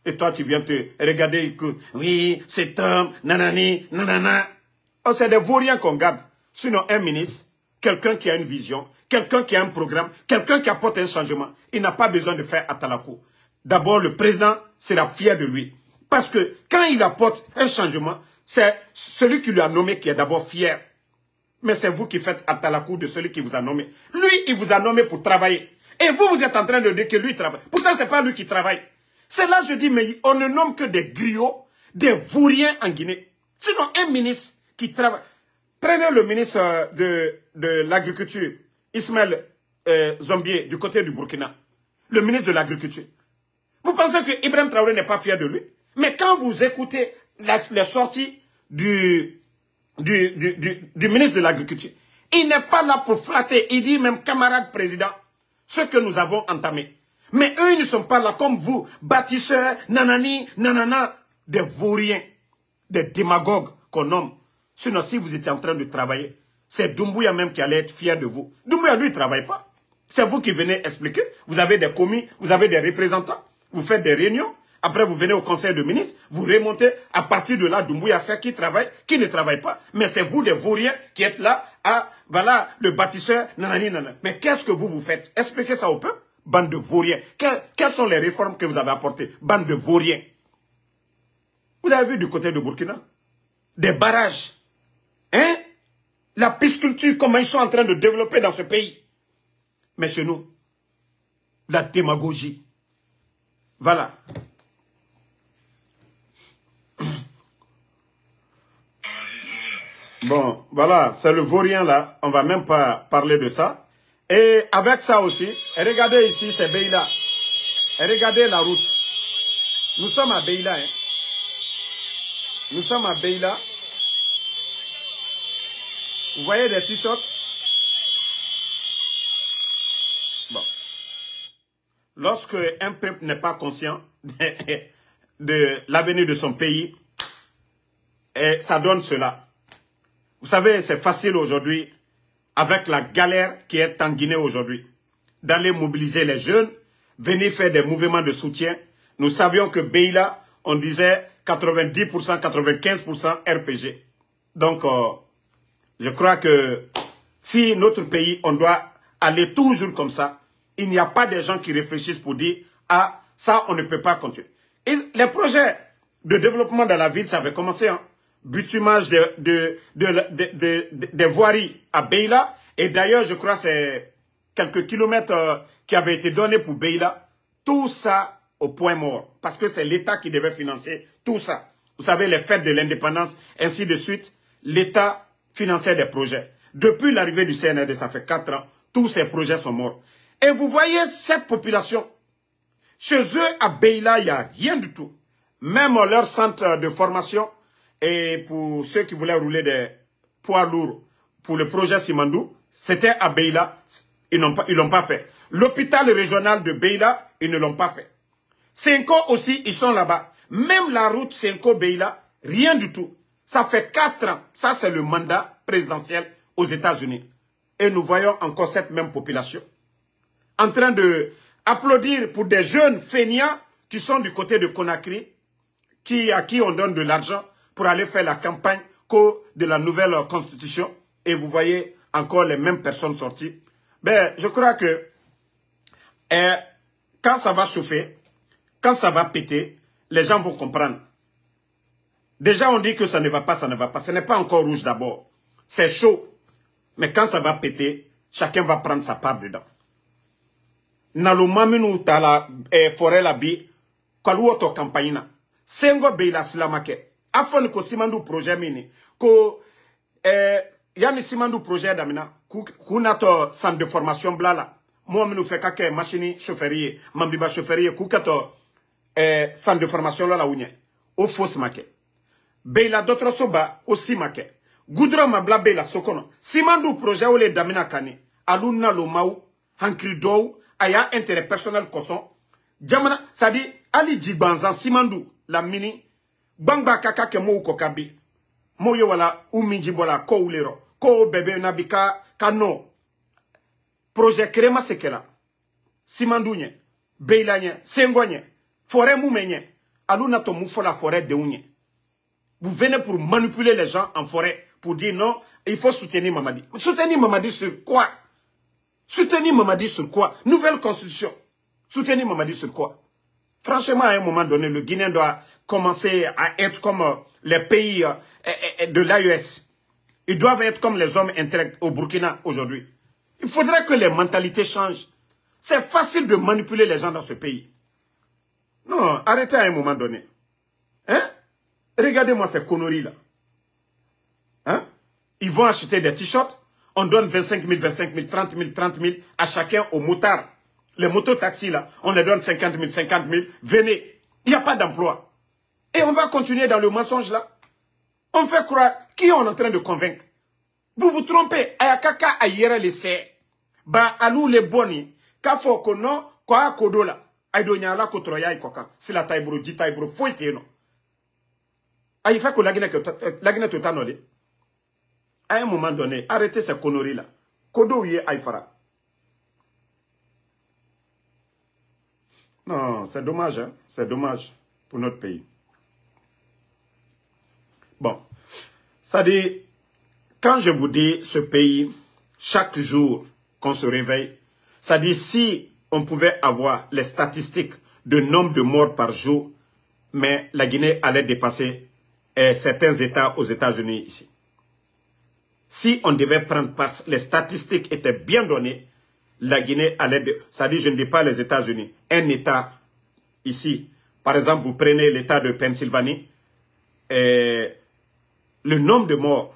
Et toi, tu viens te regarder que, oui, cet homme, nanani, nanana. Oh, c'est des vauriens qu'on garde. Sinon, un ministre, quelqu'un qui a une vision, quelqu'un qui a un programme, quelqu'un qui apporte un changement, il n'a pas besoin de faire Atalakou. D'abord, le président sera fier de lui. Parce que quand il apporte un changement, c'est celui qui lui a nommé qui est d'abord fier. Mais c'est vous qui faites Atalakou de celui qui vous a nommé. Lui, il vous a nommé pour travailler. Et vous, vous êtes en train de dire que lui travaille. Pourtant, ce n'est pas lui qui travaille. C'est là, je dis, mais on ne nomme que des griots, des vauriens en Guinée. Sinon, un ministre qui travaille... Prenez le ministre de l'Agriculture, Ismaël Zombier, du côté du Burkina. Le ministre de l'Agriculture. Vous pensez que Ibrahim Traoré n'est pas fier de lui? Mais quand vous écoutez les sorties du ministre de l'Agriculture, il n'est pas là pour flatter. Il dit même, camarade président, ce que nous avons entamé. Mais eux, ils ne sont pas là comme vous, bâtisseurs, nanani, nanana, des vauriens, des démagogues qu'on nomme. Sinon, si vous étiez en train de travailler, c'est Doumbouya même qui allait être fier de vous. Doumbouya, lui, il ne travaille pas. C'est vous qui venez expliquer. Vous avez des commis, vous avez des représentants, vous faites des réunions. Après, vous venez au conseil de ministres, vous remontez. À partir de là, Doumbouya sait qui travaille, qui ne travaille pas. Mais c'est vous, des vauriens, qui êtes là, voilà, le bâtisseur, nanani, nanana. Mais qu'est-ce que vous faites? Expliquez ça au peuple. Bande de vauriens. Quelles sont les réformes que vous avez apportées? Bande de vauriens. Vous avez vu du côté de Burkina? Des barrages. Hein? La pisciculture, comment ils sont en train de développer dans ce pays. Mais chez nous, la démagogie. Voilà. Bon, voilà, c'est le vaurien là. On ne va même pas parler de ça. Et avec ça aussi, regardez ici, c'est Beila. Et regardez la route. Nous sommes à Beila. Hein. Nous sommes à Beila. Vous voyez des t-shirts? Bon. Lorsque un peuple n'est pas conscient de l'avenir de son pays, et ça donne cela. Vous savez, c'est facile aujourd'hui, avec la galère qui est en Guinée aujourd'hui, d'aller mobiliser les jeunes, venir faire des mouvements de soutien. Nous savions que Beila, on disait 90%, 95% RPG. Donc, je crois que si notre pays, on doit aller toujours comme ça, il n'y a pas des gens qui réfléchissent pour dire « Ah, ça, on ne peut pas continuer ». Les projets de développement dans la ville, ça avait commencé, hein. Bitumage des voiries à Beila. Et d'ailleurs, je crois que c'est quelques kilomètres qui avaient été donnés pour Beila. Tout ça au point mort. Parce que c'est l'État qui devait financer tout ça. Vous savez, les fêtes de l'indépendance, ainsi de suite. L'État finançait des projets. Depuis l'arrivée du CNRD, ça fait 4 ans, tous ces projets sont morts. Et vous voyez cette population. Chez eux, à Beila, il n'y a rien du tout. Même leur centre de formation... Et pour ceux qui voulaient rouler des poids lourds pour le projet Simandou, c'était à Beila, ils l'ont pas fait. L'hôpital régional de Beila, ils ne l'ont pas fait. Senko aussi, ils sont là-bas. Même la route Senko-Beila, rien du tout. Ça fait 4 ans. Ça, c'est le mandat présidentiel aux États-Unis. Et nous voyons encore cette même population en train de applaudir pour des jeunes feignants qui sont du côté de Conakry, à qui on donne de l'argent pour aller faire la campagne de la nouvelle constitution. Et vous voyez encore les mêmes personnes sorties. Ben, je crois que quand ça va chauffer, quand ça va péter, les gens vont comprendre. Déjà, on dit que ça ne va pas, ça ne va pas. Ce n'est pas encore rouge d'abord. C'est chaud. Mais quand ça va péter, chacun va prendre sa part dedans. Nalumaminu tala forêt la bi, kaluoto campagne. Sengo beila silamake. Afon ko simandu projet mini ko yani simandu projet damina kunato centre de formation blala mo minu fe kake machine chauffeurier mambiba chauffeurier kukato centre de formation la unye o fausse make beila d'autres soba aussi make goudron mabla beila sokono simandu projet ole damina kani aluna lo mau hankri do aya intérêt personnel koson jamana ça dit ali jibanzan simandu la mini Bangba kaka ke mou kokabi. Mou yo wala uminji bola ko ulero. Ko bebe nabika kano. Projet krema sekela. Simandunye. Beilanye. Sengogne. Forêt moumenye. Aluna to mou la forêt de unye. Vous venez pour manipuler les gens en forêt. Pour dire non, il faut soutenir Mamadi. Soutenir Mamadi sur quoi? Soutenir Mamadi sur quoi? Nouvelle constitution. Soutenir Mamadi sur quoi? Franchement, à un moment donné, le Guinéen doit commencer à être comme les pays de l'AES. Ils doivent être comme les hommes intègres au Burkina aujourd'hui. Il faudrait que les mentalités changent. C'est facile de manipuler les gens dans ce pays. Non, arrêtez à un moment donné. Hein? Regardez-moi ces conneries-là. Hein? Ils vont acheter des t-shirts, on donne 25 000, 25 000, 30 000 à chacun aux motards. Les mototaxis, là, on les donne 50 000, 50 000. Venez, il n'y a pas d'emploi. Et on va continuer dans le mensonge, là. On fait croire, qui on est en train de convaincre? Vous vous trompez. Ayakaka ayere laissé. Ba alou les boni. Kafo kono, kwa kodola. Aidonya la kotroya ikoka. Si la taibro, di taibro, fouette non. Aïe fait que la Guinée totanole. À un moment donné, arrêtez ces conneries-là. Kodo yé aïfara. Non, c'est dommage, hein. C'est dommage pour notre pays. Bon, ça dit, quand je vous dis ce pays, chaque jour qu'on se réveille, ça dit si on pouvait avoir les statistiques de nombre de morts par jour, mais la Guinée allait dépasser certains États aux États-Unis ici. Si on devait prendre part, les statistiques étaient bien données, la Guinée allait... Ça dit, je ne dis pas les États-Unis. Un État ici, par exemple, vous prenez l'État de Pennsylvanie, le nombre de morts,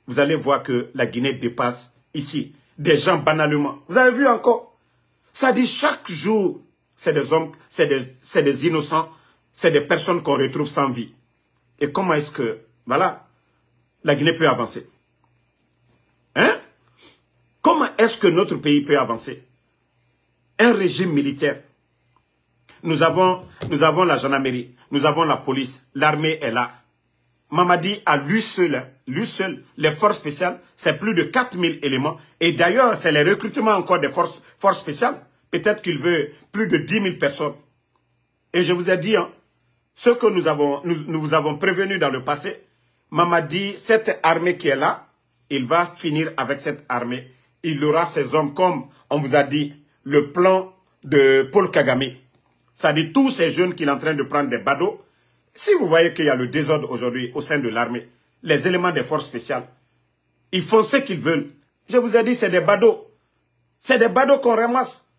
vous allez voir que la Guinée dépasse ici. Des gens banalement. Vous avez vu encore? Ça dit chaque jour, c'est des hommes, c'est des innocents, c'est des personnes qu'on retrouve sans vie. Et comment est-ce que, voilà, la Guinée peut avancer? Hein? Comment est-ce que notre pays peut avancer? Un régime militaire. Nous avons la gendarmerie, nous avons la police, l'armée est là. Mamadi a lui seul, les forces spéciales, c'est plus de 4000 éléments. Et d'ailleurs, c'est les recrutements encore des forces spéciales. Peut-être qu'il veut plus de 10 000 personnes. Et je vous ai dit, hein, ce que nous vous avons prévenu dans le passé, Mamadi, cette armée qui est là, il va finir avec cette armée. Il aura ses hommes comme, on vous a dit, le plan de Paul Kagame. Ça dit tous ces jeunes qu'il est en train de prendre des badauds. Si vous voyez qu'il y a le désordre aujourd'hui au sein de l'armée, les éléments des forces spéciales, ils font ce qu'ils veulent. Je vous ai dit, c'est des badauds. C'est des badauds qu'on ramasse.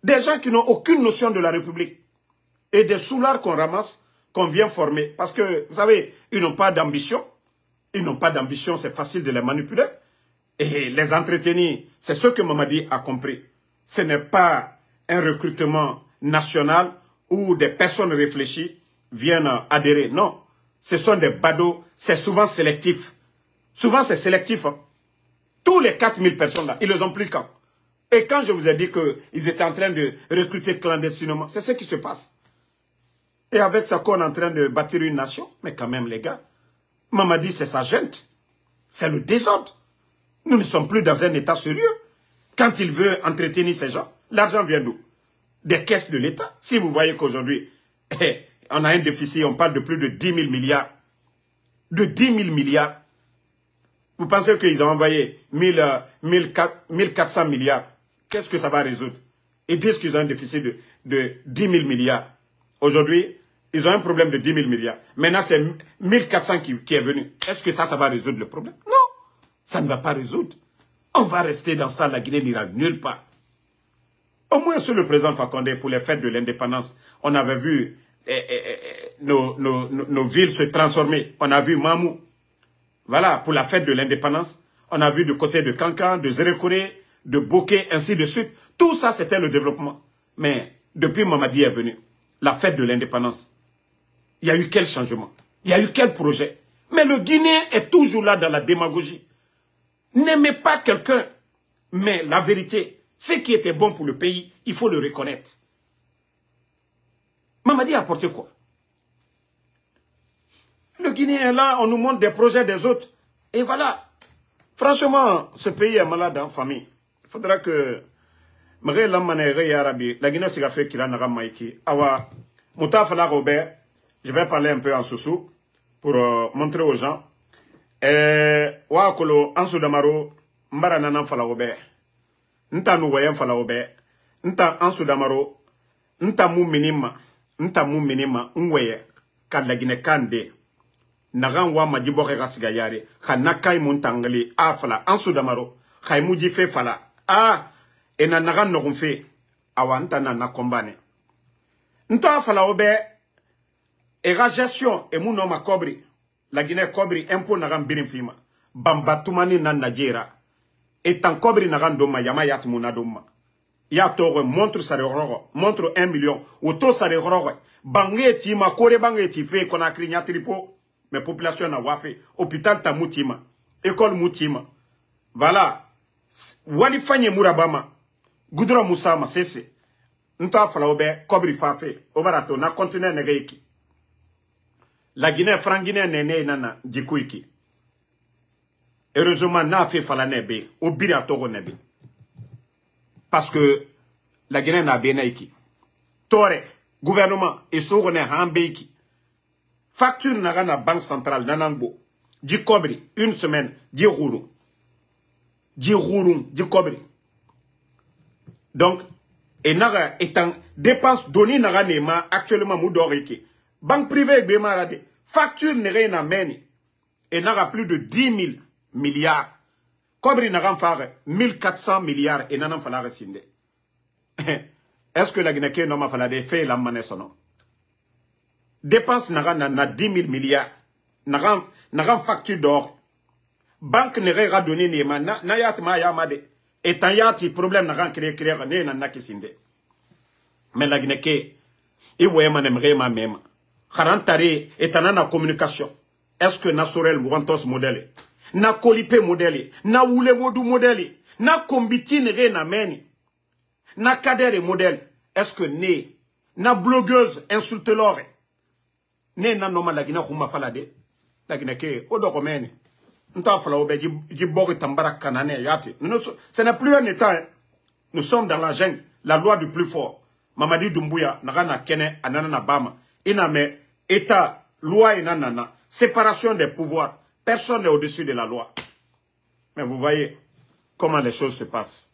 Des gens qui n'ont aucune notion de la République. Et des soulards qu'on ramasse, qu'on vient former. Parce que, vous savez, ils n'ont pas d'ambition. Ils n'ont pas d'ambition, c'est facile de les manipuler. Et les entretenir, c'est ce que Mamadi a compris. Ce n'est pas un recrutement national où des personnes réfléchies viennent adhérer. Non, ce sont des badauds, c'est souvent sélectif. Souvent c'est sélectif. Hein. Tous les 4000 personnes là, ils les ont pris quand? Et quand je vous ai dit qu'ils étaient en train de recruter clandestinement, c'est ce qui se passe. Et avec ça qu'on est en train de bâtir une nation, mais quand même les gars, Mamadi c'est sa gente. C'est le désordre. Nous ne sommes plus dans un état sérieux. Quand il veut entretenir ces gens, l'argent vient d'où? Des caisses de l'État. Si vous voyez qu'aujourd'hui, on a un déficit, on parle de plus de 10 000 milliards. De 10 000 milliards. Vous pensez qu'ils ont envoyé 1400 milliards. Qu'est-ce que ça va résoudre? Ils disent qu'ils ont un déficit de 10 000 milliards. Aujourd'hui, ils ont un problème de 10 000 milliards. Maintenant, c'est 1400 qui est venu. Est-ce que ça va résoudre le problème? Non. Ça ne va pas résoudre. On va rester dans ça, la Guinée n'ira nulle part. Au moins sur le président Fakonde, pour les fêtes de l'indépendance, on avait vu nos villes se transformer. On a vu Mamou. Voilà, pour la fête de l'indépendance, on a vu du côté de Kankan, de Zérekore, de Boké, ainsi de suite. Tout ça, c'était le développement. Mais depuis Mamadi est venu, la fête de l'indépendance, il y a eu quel changement? Il y a eu quel projet? Mais le Guinéen est toujours là dans la démagogie. N'aimez pas quelqu'un, mais la vérité, ce qui était bon pour le pays, il faut le reconnaître. Mamadi a apporté quoi? Le Guinéen est là, on nous montre des projets des autres. Et voilà. Franchement, ce pays est malade en famille. Il faudra que... La Guinée s'est fait qu'il a un maïki. Awa, Moutafala Robert, je vais parler un peu en sous pour montrer aux gens. Wakolo, Ansou Damaro, Mbaranana Fala Robert. Nta nou wayan Fala Robert. Nta Ansou Damaro. Nta mou minima. Nta mou minima. Nweye. Kad la Guinée kande. Nagan wa majiboke rasiga yare. Ka nakai muntangali. A fala. Ansou Damaro. Kay mouji fe fala. A. E na nagan nogun fe. Awa nta na nakombane. Nto fala obe et la gestion et mon nom à Kobri. La Guinée Kobri impôt n'a birin fima. Bambatumani nan Najera. Et tant Kobri n'a doma yama yat munadoma. Ya tore montre sa roro. Montre 1 million. Auto sa roro. Bangé tima kore bangé tife qu'on a crignat tripo. Mais population n'a wafé. Hôpital ta moutima. École moutima. Voilà. Wali fanye murabama. Goudron Moussama cesse. Nto fala obe Kobri fafe. Obarato na continue negeiki. La Guinée franguinée nene nana dikuiki. Heureusement n'a fait fala nebe au birato nebe. Parce que la Guinée n'a bien iki. Tore gouvernement et sourone hambeiki. Facture n'a na banque centrale nanango. Di Kobri une semaine di rourou. Di rourou di Kobri. Donc et naga étant dépense donnée naga nema actuellement moudoriki. Banque privée bémarade. Facture n'est rien à mener. Et n'a plus de 10 000 milliards. Kobri n'a fait 1400 milliards et n'a pas fallu rescinder. Est-ce que la Guinée n'a pas fallu faire la monnaie son nom? Dépense n'a 10 000 milliards. N'a facture d'or. Banque n'est rien donné ni ma n'a yat ma yamade. Et tant yati problème n'a créé n'a kisinde. Mais la Guinée et ouais man aimerait ma même. Harantare est en communication. Est-ce que na Sorel Wantos modèle? Na Kolipe modèle? Na Wulewodu modèle? Na Kombitine re na meni? Na Kadere modèle? Est-ce que né? Na blogueuse insulte l'or? Né na noma la Guinée Huma falade? La Guinée ke odokomeni? Nta fala obe jibori tambara kanane yati. Ce n'est plus un état. Nous sommes dans la jungle. La loi du plus fort. Mamadi Doumbouya nagana kene anana bama. Iname État, loi et nanana, séparation des pouvoirs. Personne n'est au-dessus de la loi. Mais vous voyez comment les choses se passent.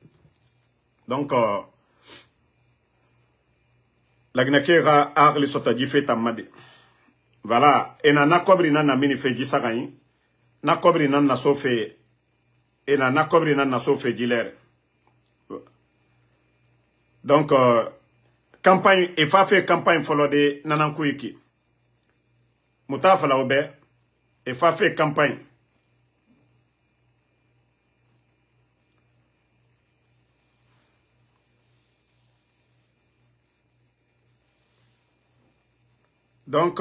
Donc, la Guinée-Kera a le sotadi fait tamade. Voilà. Et na kobri nana mini fait disagaï. Na kobri nana sofe. Et na kobri nana sofe dilere. Donc, campagne, il faut faire campagne follow de nanankuiki. Mouta fala obe, il faut faire campagne. Donc,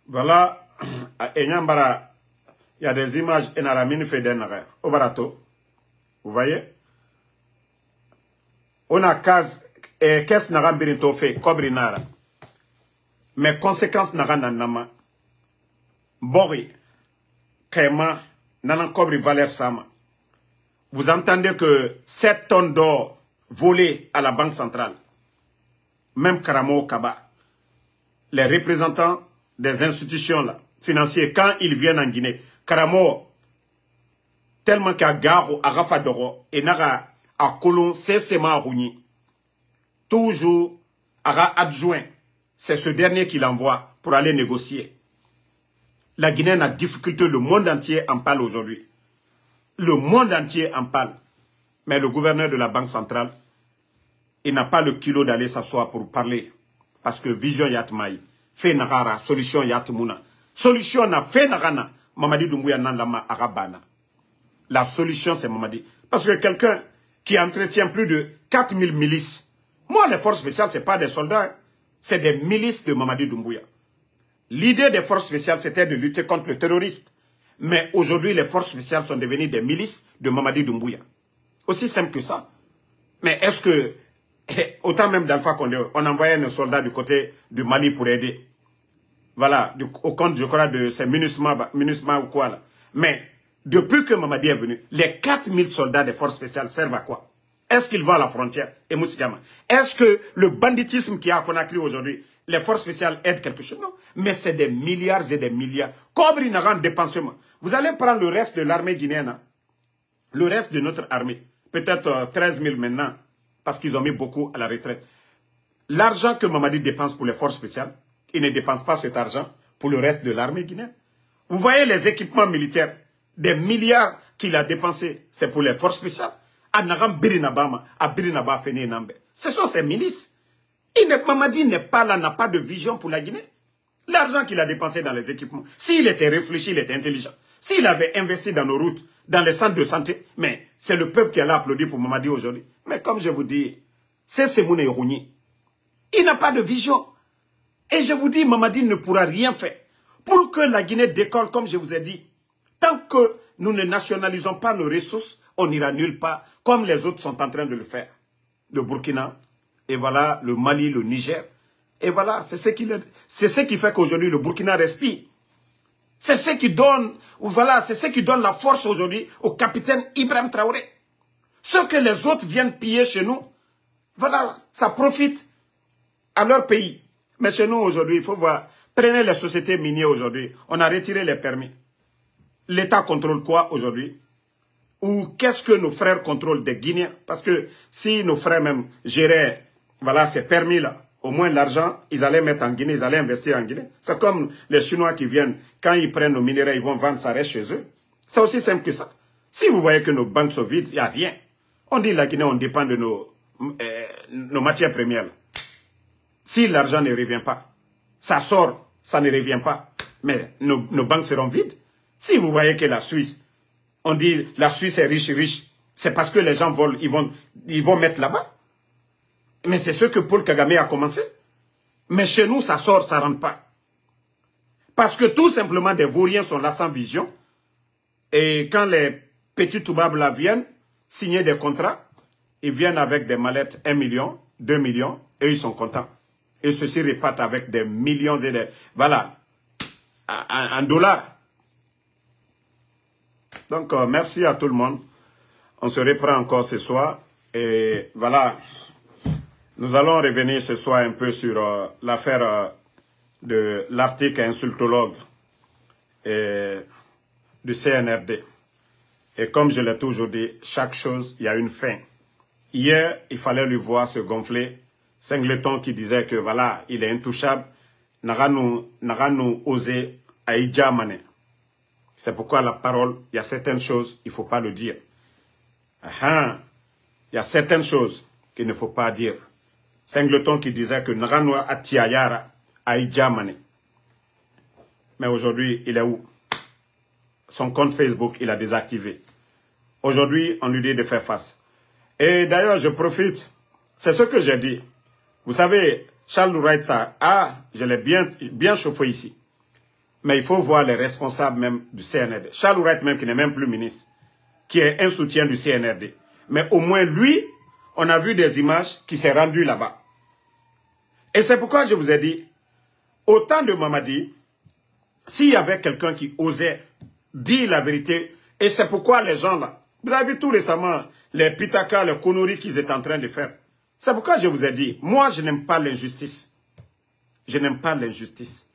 voilà, et Nyambara, il y a des images et Naramine fait des narrés. Au barato, vous voyez? On a qu'est-ce n'a pas fait, Kobri Nara. Mais conséquences n'a pas nama. Bori, Kaima, Nanan Kobri Valer Sama. Vous entendez que 7 tonnes d'or volées à la Banque centrale. Même Karamo Kaba. Les représentants des institutions là, financières, quand ils viennent en Guinée, Karamo, tellement qu'à Garo, à Rafadoro, et Nara, à Kolon, c'est Sema Rouni. Toujours, à adjoint, c'est ce dernier qui l'envoie pour aller négocier. La Guinée a difficulté, le monde entier en parle aujourd'hui. Le monde entier en parle. Mais le gouverneur de la Banque centrale, il n'a pas le kilo d'aller s'asseoir pour parler. Parce que vision yatmaï, fait nagara, solution yatmuna. Solution na fait nagana, Mamadi Doumbouya nandama arabana. La solution c'est Mamadi. Parce que quelqu'un qui entretient plus de 4000 milices. Moi, les forces spéciales, ce n'est pas des soldats. Hein. C'est des milices de Mamadi Doumbouya. L'idée des forces spéciales, c'était de lutter contre le terroriste. Mais aujourd'hui, les forces spéciales sont devenues des milices de Mamadi Doumbouya. Aussi simple que ça. Mais est-ce que, autant même d'Alpha Condé, on envoyait un soldat du côté du Mali pour aider. Voilà, au compte, je crois, de ces MINUSMA ou quoi là. Mais, depuis que Mamadi est venu, les 4000 soldats des forces spéciales servent à quoi? Est-ce qu'ils vont à la frontière? Et Moussigama. Est-ce que le banditisme qu'il y a à Conakry aujourd'hui, les forces spéciales aident quelque chose? Non. Mais c'est des milliards et des milliards. Kobri n'a pas de dépensement. Vous allez prendre le reste de l'armée guinéenne. Hein? Le reste de notre armée. Peut-être 13 000 maintenant. Parce qu'ils ont mis beaucoup à la retraite. L'argent que Mamadi dépense pour les forces spéciales, il ne dépense pas cet argent pour le reste de l'armée guinéenne. Vous voyez les équipements militaires, des milliards qu'il a dépensés, c'est pour les forces spéciales. à Nagam Birinabama, à Birinaba Fene Nambe. Ce sont ces milices. Mamadi n'est pas là, n'a pas de vision pour la Guinée. L'argent qu'il a dépensé dans les équipements, s'il était réfléchi, il était intelligent. S'il avait investi dans nos routes, dans les centres de santé, mais c'est le peuple qui allait applaudir pour Mamadi aujourd'hui. Mais comme je vous dis, c'est Semoune Irouni. Il n'a pas de vision. Et je vous dis, Mamadi ne pourra rien faire. Pour que la Guinée décolle, comme je vous ai dit, tant que nous ne nationalisons pas nos ressources, on n'ira nulle part, comme les autres sont en train de le faire. Le Burkina, et voilà, le Mali, le Niger. Et voilà, c'est ce qui fait qu'aujourd'hui le Burkina respire. C'est ce qui donne, voilà, c'est ce qui donne la force aujourd'hui au capitaine Ibrahim Traoré. Ce que les autres viennent piller chez nous, voilà, ça profite à leur pays. Mais chez nous aujourd'hui, il faut voir, prenez les sociétés minières aujourd'hui, on a retiré les permis. L'État contrôle quoi aujourd'hui? Ou qu'est-ce que nos frères contrôlent des Guinéens? Parce que si nos frères même géraient, voilà, ces permis-là, au moins l'argent, ils allaient mettre en Guinée, ils allaient investir en Guinée. C'est comme les Chinois qui viennent, quand ils prennent nos minéraux, ils vont vendre, ça reste chez eux. C'est aussi simple que ça. Si vous voyez que nos banques sont vides, il n'y a rien. On dit la Guinée, on dépend de nos matières premières. Si l'argent ne revient pas, ça sort, ça ne revient pas, mais nos banques seront vides. Si vous voyez que la Suisse, on dit la Suisse est riche, c'est parce que les gens volent, ils vont mettre là-bas. Mais c'est ce que Paul Kagame a commencé. Mais chez nous, ça sort, ça ne rentre pas. Parce que tout simplement, des vauriens sont là sans vision. Et quand les petits toubabs là viennent signer des contrats, ils viennent avec des mallettes 1 million, 2 millions, et ils sont contents. Et ceux-ci repartent avec des millions et des... Voilà, en dollars. Donc, merci à tout le monde. On se reprend encore ce soir. Et voilà... Nous allons revenir ce soir un peu sur l'affaire de l'article insultologue du CNRD. Et comme je l'ai toujours dit, chaque chose, il y a une fin. Hier, il fallait lui voir se gonfler. Singleton qui disait que voilà, il est intouchable. N'a nous osé à Idjamane. C'est pourquoi la parole, il y a certaines choses, il ne faut pas le dire. Il y a certaines choses qu'il ne faut pas dire. Singleton qui disait que Naganoa Atiayara a Idjamane. Mais aujourd'hui, il est où? Son compte Facebook, il a désactivé. Aujourd'hui, on lui dit de faire face. Et d'ailleurs, je profite. C'est ce que j'ai dit. Vous savez, Charles Louraïta, je l'ai bien chauffé ici. Mais il faut voir les responsables même du CNRD. Charles Louraïta même, qui n'est même plus ministre, qui est un soutien du CNRD. Mais au moins lui, on a vu des images qui s'est rendu là-bas. Et c'est pourquoi je vous ai dit, au temps de Mamadi, s'il y avait quelqu'un qui osait dire la vérité, et c'est pourquoi les gens là, vous avez vu tout récemment, les pitaka, les conneries qu'ils étaient en train de faire. C'est pourquoi je vous ai dit, moi je n'aime pas l'injustice. Je n'aime pas l'injustice.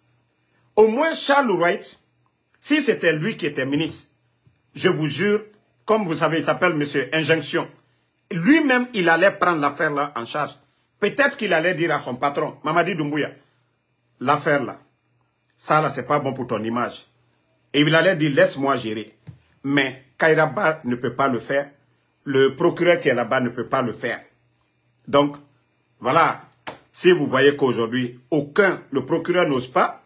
Au moins Charles Wright, si c'était lui qui était ministre, je vous jure, comme vous savez, il s'appelle Monsieur Injonction. Lui-même, il allait prendre l'affaire là en charge. Peut-être qu'il allait dire à son patron, Mamadi Doumbouya, l'affaire là, ça là, c'est pas bon pour ton image. Et il allait dire, laisse-moi gérer. Mais Kairaba ne peut pas le faire. Le procureur qui est là-bas ne peut pas le faire. Donc, voilà. Si vous voyez qu'aujourd'hui, le procureur n'ose pas,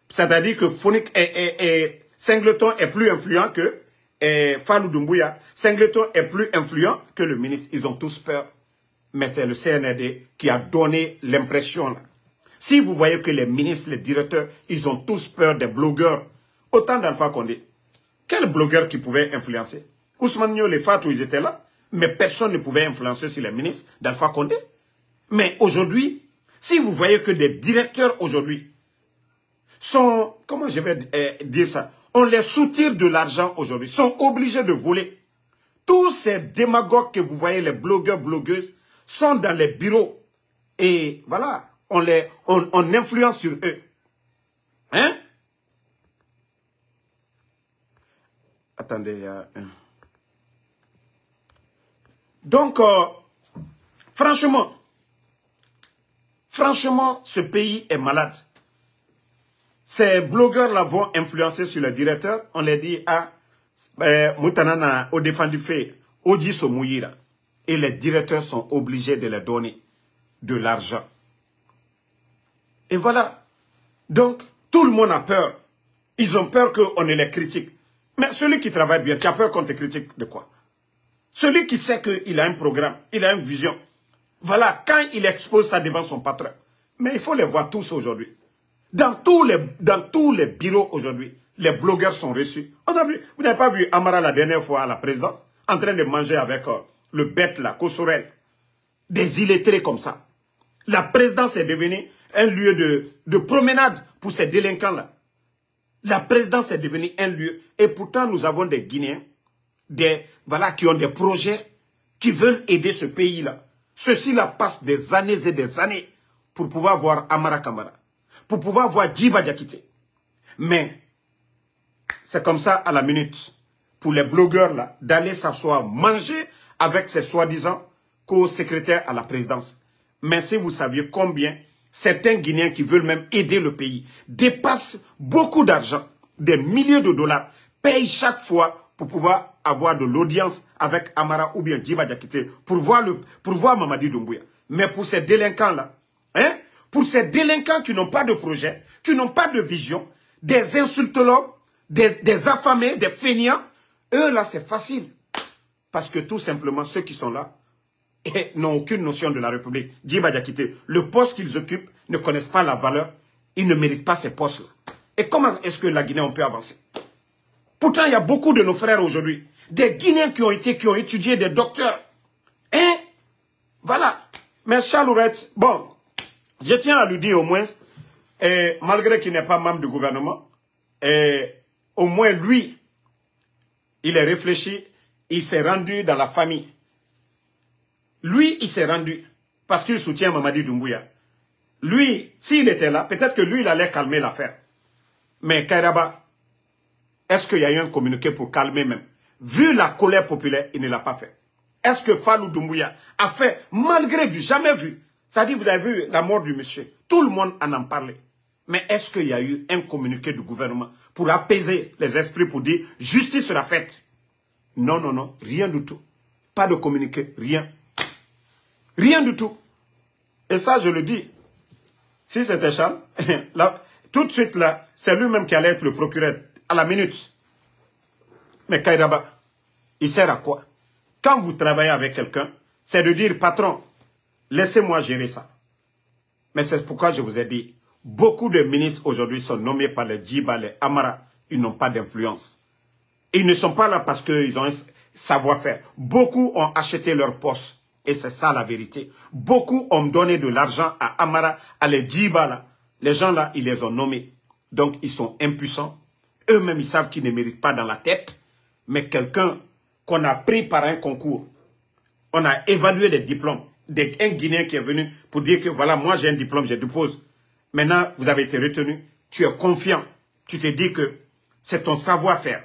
c'est-à-dire que Fonik et Singleton est plus influent que Fallou Doumbouya. Singleton est plus influent que le ministre. Ils ont tous peur. Mais c'est le CNRD qui a donné l'impression. Si vous voyez que les ministres, les directeurs, ils ont tous peur des blogueurs. Autant d'Alpha Condé. Quel blogueur qui pouvait influencer? Ousmane Nyo, les Fatou, ils étaient là. Mais personne ne pouvait influencer sur les ministres d'Alpha Condé. Mais aujourd'hui, si vous voyez que des directeurs aujourd'hui sont, comment je vais dire ça, on les soutire de l'argent aujourd'hui, sont obligés de voler. Tous ces démagogues que vous voyez, les blogueurs, blogueuses, sont dans les bureaux. Et voilà, on influence sur eux. Hein? Attendez, il y a un... Donc, franchement, ce pays est malade. Ces blogueurs-là vont influencer sur le directeur. On les dit, Moutanana, au défendu fait, Oji Somouyira et les directeurs sont obligés de leur donner de l'argent. Et voilà. Donc, tout le monde a peur. Ils ont peur qu'on les critique. Mais celui qui travaille bien, tu as peur qu'on te critique de quoi? Celui qui sait qu'il a un programme, il a une vision. Voilà, quand il expose ça devant son patron. Mais il faut les voir tous aujourd'hui. Dans tous les bureaux aujourd'hui, les blogueurs sont reçus. On a vu, vous n'avez pas vu Amara la dernière fois à la présidence, en train de manger avec le bête là, Kossorel. Des illettrés comme ça. La présidence est devenue un lieu de promenade pour ces délinquants-là. La présidence est devenue un lieu. Et pourtant, nous avons des Guinéens qui ont des projets, qui veulent aider ce pays-là. Ceux-là passent des années et des années pour pouvoir voir Amara Kamara, pour pouvoir voir Djiba Diakité. Mais c'est comme ça à la minute, pour les blogueurs-là, d'aller s'asseoir, manger avec ces soi-disant co-secrétaires à la présidence. Mais si vous saviez combien certains Guinéens qui veulent même aider le pays dépassent beaucoup d'argent, des milliers de dollars, payent chaque fois pour pouvoir avoir de l'audience avec Amara ou bien Djiba Diakité pour voir Mamadi Doumbouya. Mais pour ces délinquants-là, pour ces délinquants qui n'ont pas de projet, qui n'ont pas de vision, des insultologues, des affamés, des fainéants, eux là c'est facile. Parce que tout simplement ceux qui sont là n'ont aucune notion de la République. Djiba Diakité, le poste qu'ils occupent ne connaissent pas la valeur, ils ne méritent pas ces postes-là. Et comment est-ce que la Guinée on peut avancer? Pourtant il y a beaucoup de nos frères aujourd'hui, des Guinéens qui ont étudié, des docteurs. Voilà. Mais Charles Ourette, bon, je tiens à lui dire au moins, malgré qu'il n'est pas membre du gouvernement, au moins lui, il est réfléchi, il s'est rendu dans la famille. Lui, il s'est rendu parce qu'il soutient Mamadi Doumbouya. Lui, s'il était là, peut-être que lui, il allait calmer l'affaire. Mais Kairaba, est-ce qu'il y a eu un communiqué pour calmer même? Vu la colère populaire, il ne l'a pas fait. Est-ce que Fallou Doumbouya a fait, malgré du jamais vu? C'est-à-dire, vous avez vu la mort du monsieur. Tout le monde en parlait. Mais est-ce qu'il y a eu un communiqué du gouvernement pour apaiser les esprits, pour dire justice sera faite? Non, non, non, rien du tout. Pas de communiqué, rien. Rien du tout. Et ça, je le dis. Si c'était Charles, là, tout de suite là, c'est lui-même qui allait être le procureur à la minute. Mais Kairaba, il sert à quoi? Quand vous travaillez avec quelqu'un, c'est de dire, patron, laissez-moi gérer ça. Mais c'est pourquoi je vous ai dit, beaucoup de ministres aujourd'hui sont nommés par les Djiba, les Amara. Ils n'ont pas d'influence. Ils ne sont pas là parce qu'ils ont un savoir-faire. Beaucoup ont acheté leur poste. Et c'est ça la vérité. Beaucoup ont donné de l'argent à Amara, à les Djiba là. Les gens là, ils les ont nommés. Donc ils sont impuissants. Eux-mêmes, ils savent qu'ils ne méritent pas dans la tête. Mais quelqu'un qu'on a pris par un concours, on a évalué des diplômes. Un Guinéen qui est venu pour dire que voilà, moi j'ai un diplôme, je dépose. Maintenant, vous avez été retenu. Tu es confiant. Tu te dis que c'est ton savoir-faire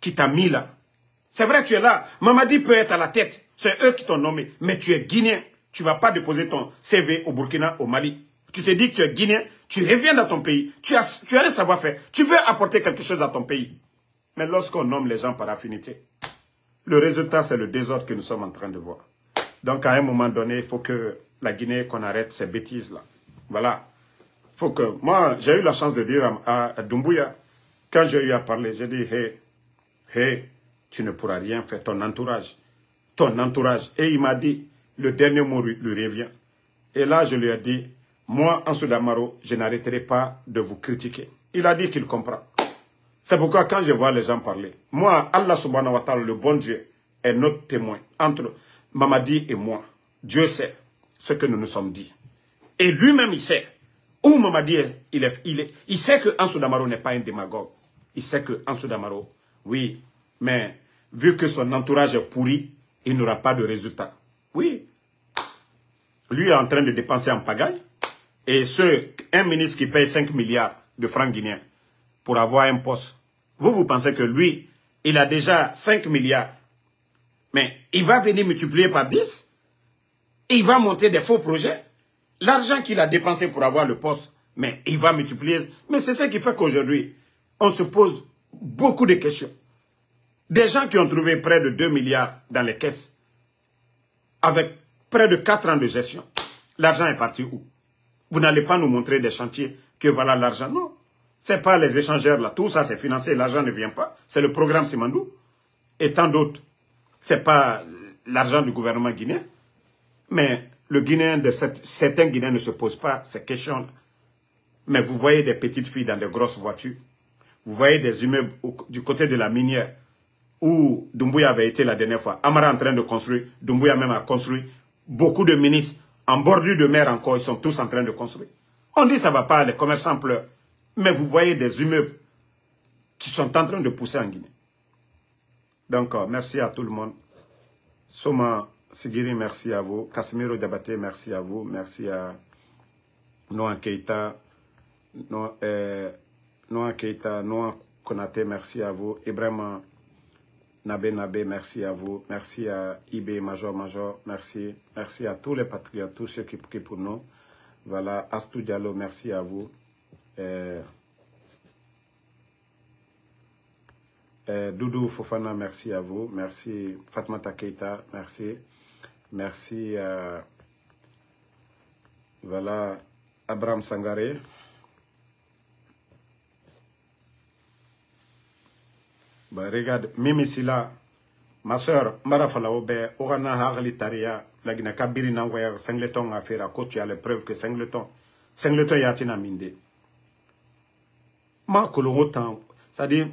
qui t'a mis là. C'est vrai, tu es là. Mamadi peut être à la tête. C'est eux qui t'ont nommé. Mais tu es Guinéen. Tu ne vas pas déposer ton CV au Burkina, au Mali. Tu te dis que tu es Guinéen. Tu reviens dans ton pays. Tu as un savoir-faire. Tu veux apporter quelque chose à ton pays. Mais lorsqu'on nomme les gens par affinité, le résultat, c'est le désordre que nous sommes en train de voir. Donc, à un moment donné, il faut que la Guinée, qu'on arrête ces bêtises-là. Voilà. Faut que... Moi, j'ai eu la chance de dire à Doumbouya, quand j'ai eu à parler, j'ai dit, hey, tu ne pourras rien faire, ton entourage. Et il m'a dit, le dernier mot lui revient. Et là, je lui ai dit, moi, Ansou Damaro, je n'arrêterai pas de vous critiquer. Il a dit qu'il comprend. C'est pourquoi quand je vois les gens parler, moi, Allah subhanahu wa ta'ala, le bon Dieu, est notre témoin entre Mamadi et moi. Dieu sait ce que nous nous sommes dit. Et lui-même, il sait. Où Mamadi est, il sait que Ansou Damaro n'est pas un démagogue. Il sait que Ansou Damaro, oui, mais vu que son entourage est pourri, il n'aura pas de résultat. Oui. Lui est en train de dépenser en pagaille. Et un ministre qui paye 5 milliards de francs guinéens pour avoir un poste. Vous pensez que lui, il a déjà 5 milliards. Mais il va venir multiplier par 10. Et il va monter des faux projets. L'argent qu'il a dépensé pour avoir le poste, mais il va multiplier. Mais c'est ce qui fait qu'aujourd'hui, on se pose beaucoup de questions. Des gens qui ont trouvé près de 2 milliards dans les caisses, avec près de 4 ans de gestion. L'argent est parti où? Vous n'allez pas nous montrer des chantiers que voilà l'argent. Non. Ce n'est pas les échangeurs là. Tout ça, c'est financé. L'argent ne vient pas. C'est le programme Simandou. Et tant d'autres. Ce n'est pas l'argent du gouvernement guinéen. Mais le Guinéen, certains Guinéens ne se posent pas ces questions-là. Mais vous voyez des petites filles dans de grosses voitures. Vous voyez des immeubles du côté de la minière où Doumbouya avait été la dernière fois. Amara en train de construire. Doumbouya même a construit. Beaucoup de ministres en bordure de mer encore, ils sont tous en train de construire. On dit ça ne va pas, les commerçants pleurent. Mais vous voyez des immeubles qui sont en train de pousser en Guinée. Donc, merci à tout le monde. Soma Sigiri, merci à vous. Casimiro Diabaté, merci à vous. Merci à Noah Keita, Noah Konate, merci à vous. Ibrahima Nabé, merci à vous. Merci à IB Major, merci. Merci à tous les patriotes, tous ceux qui prient pour nous. Voilà, Astou Diallo, merci à vous. Doudou Fofana, merci à vous. Merci Fatmata Keita, merci. Merci voilà, Abraham Sangaré. Bah, regarde, Mimi Sila, ma soeur, Marafala Obe, Orana Harli Taria, la Guinée Kabiri Nangoya, Singleton a fait à côté, tu as les preuves que Singleton Yatina Minde. Ma Kolongotan, c'est-à-dire,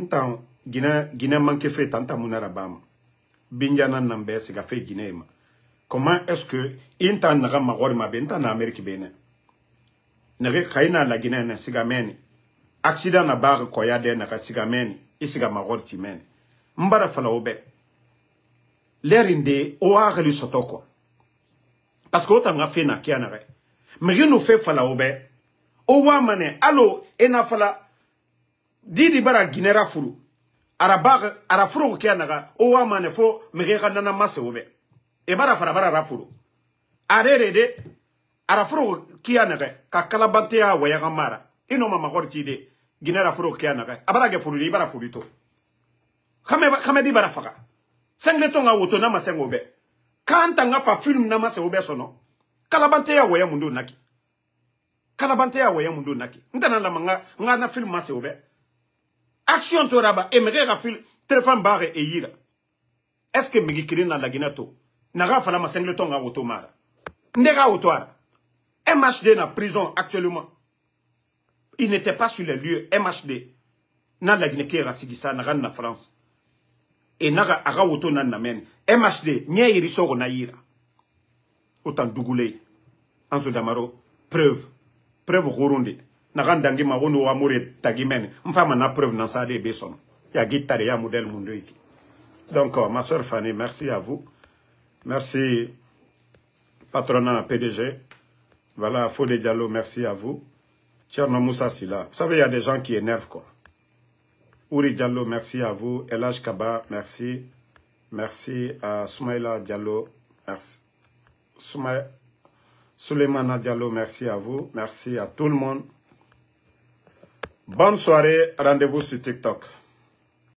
Guinée manque fait tant à Mounarabam. Binjana Nambe, c'est fait Guinée. Comment est-ce que, Intan Nagama Gorma Benta en Amérique Bénin? Nere Kaina la Guinée, Sigameni. Accident na barre Koyade, Naka Sigameni. Isiga magor timene mbara fala obe lerinde o agli sotoko parce que otanga fe na kianare megi fe fala obe o wa mane allo ena fala didi bara ginera furu ara furu kianaga o wa mane fo megi kanana mase obe e bara rafuru arere de ara furu kianaga ka kalabante ya waya gamara ino ma magor tide Guinera furo kianaga abarage furu ibara furito khame di bara faka sengleton nga woto na masengobe kanta nga fa film na masengobe sono kalabante ya waya mundu naki ntana la nga na film masengobe action to raba emere ga film téléphone bare e yira est-ce que migi kirina la Guinéto na ga fala masengleton nga woto mara ndega wotoara MHD na prison actuellement. Il n'était pas sur les lieux. MHD. N'a la Guinée qui est racidissa, n'a na France. Et n'a aga auto n'a namen. MHD, n'y iri soro na ira. Autant dougoulé. Anso damaro. Preuve. Preuve rouronde. N'a randangi ma wono amore tagimen. M'fama na preuve nan sa de beson. Ya guitare ya modèle mundoiki. Donc, ma soeur Fanny, merci à vous. Merci, patronat PDG. Voilà, Fodé Diallo, merci à vous. Tcherno Moussa Sila. Vous savez, il y a des gens qui énervent, quoi. Ouri Diallo, merci à vous. Elaj Kaba, merci. Merci à Soumaïla Diallo. Merci. Souleymana Diallo, merci à vous. Merci à tout le monde. Bonne soirée. Rendez-vous sur TikTok.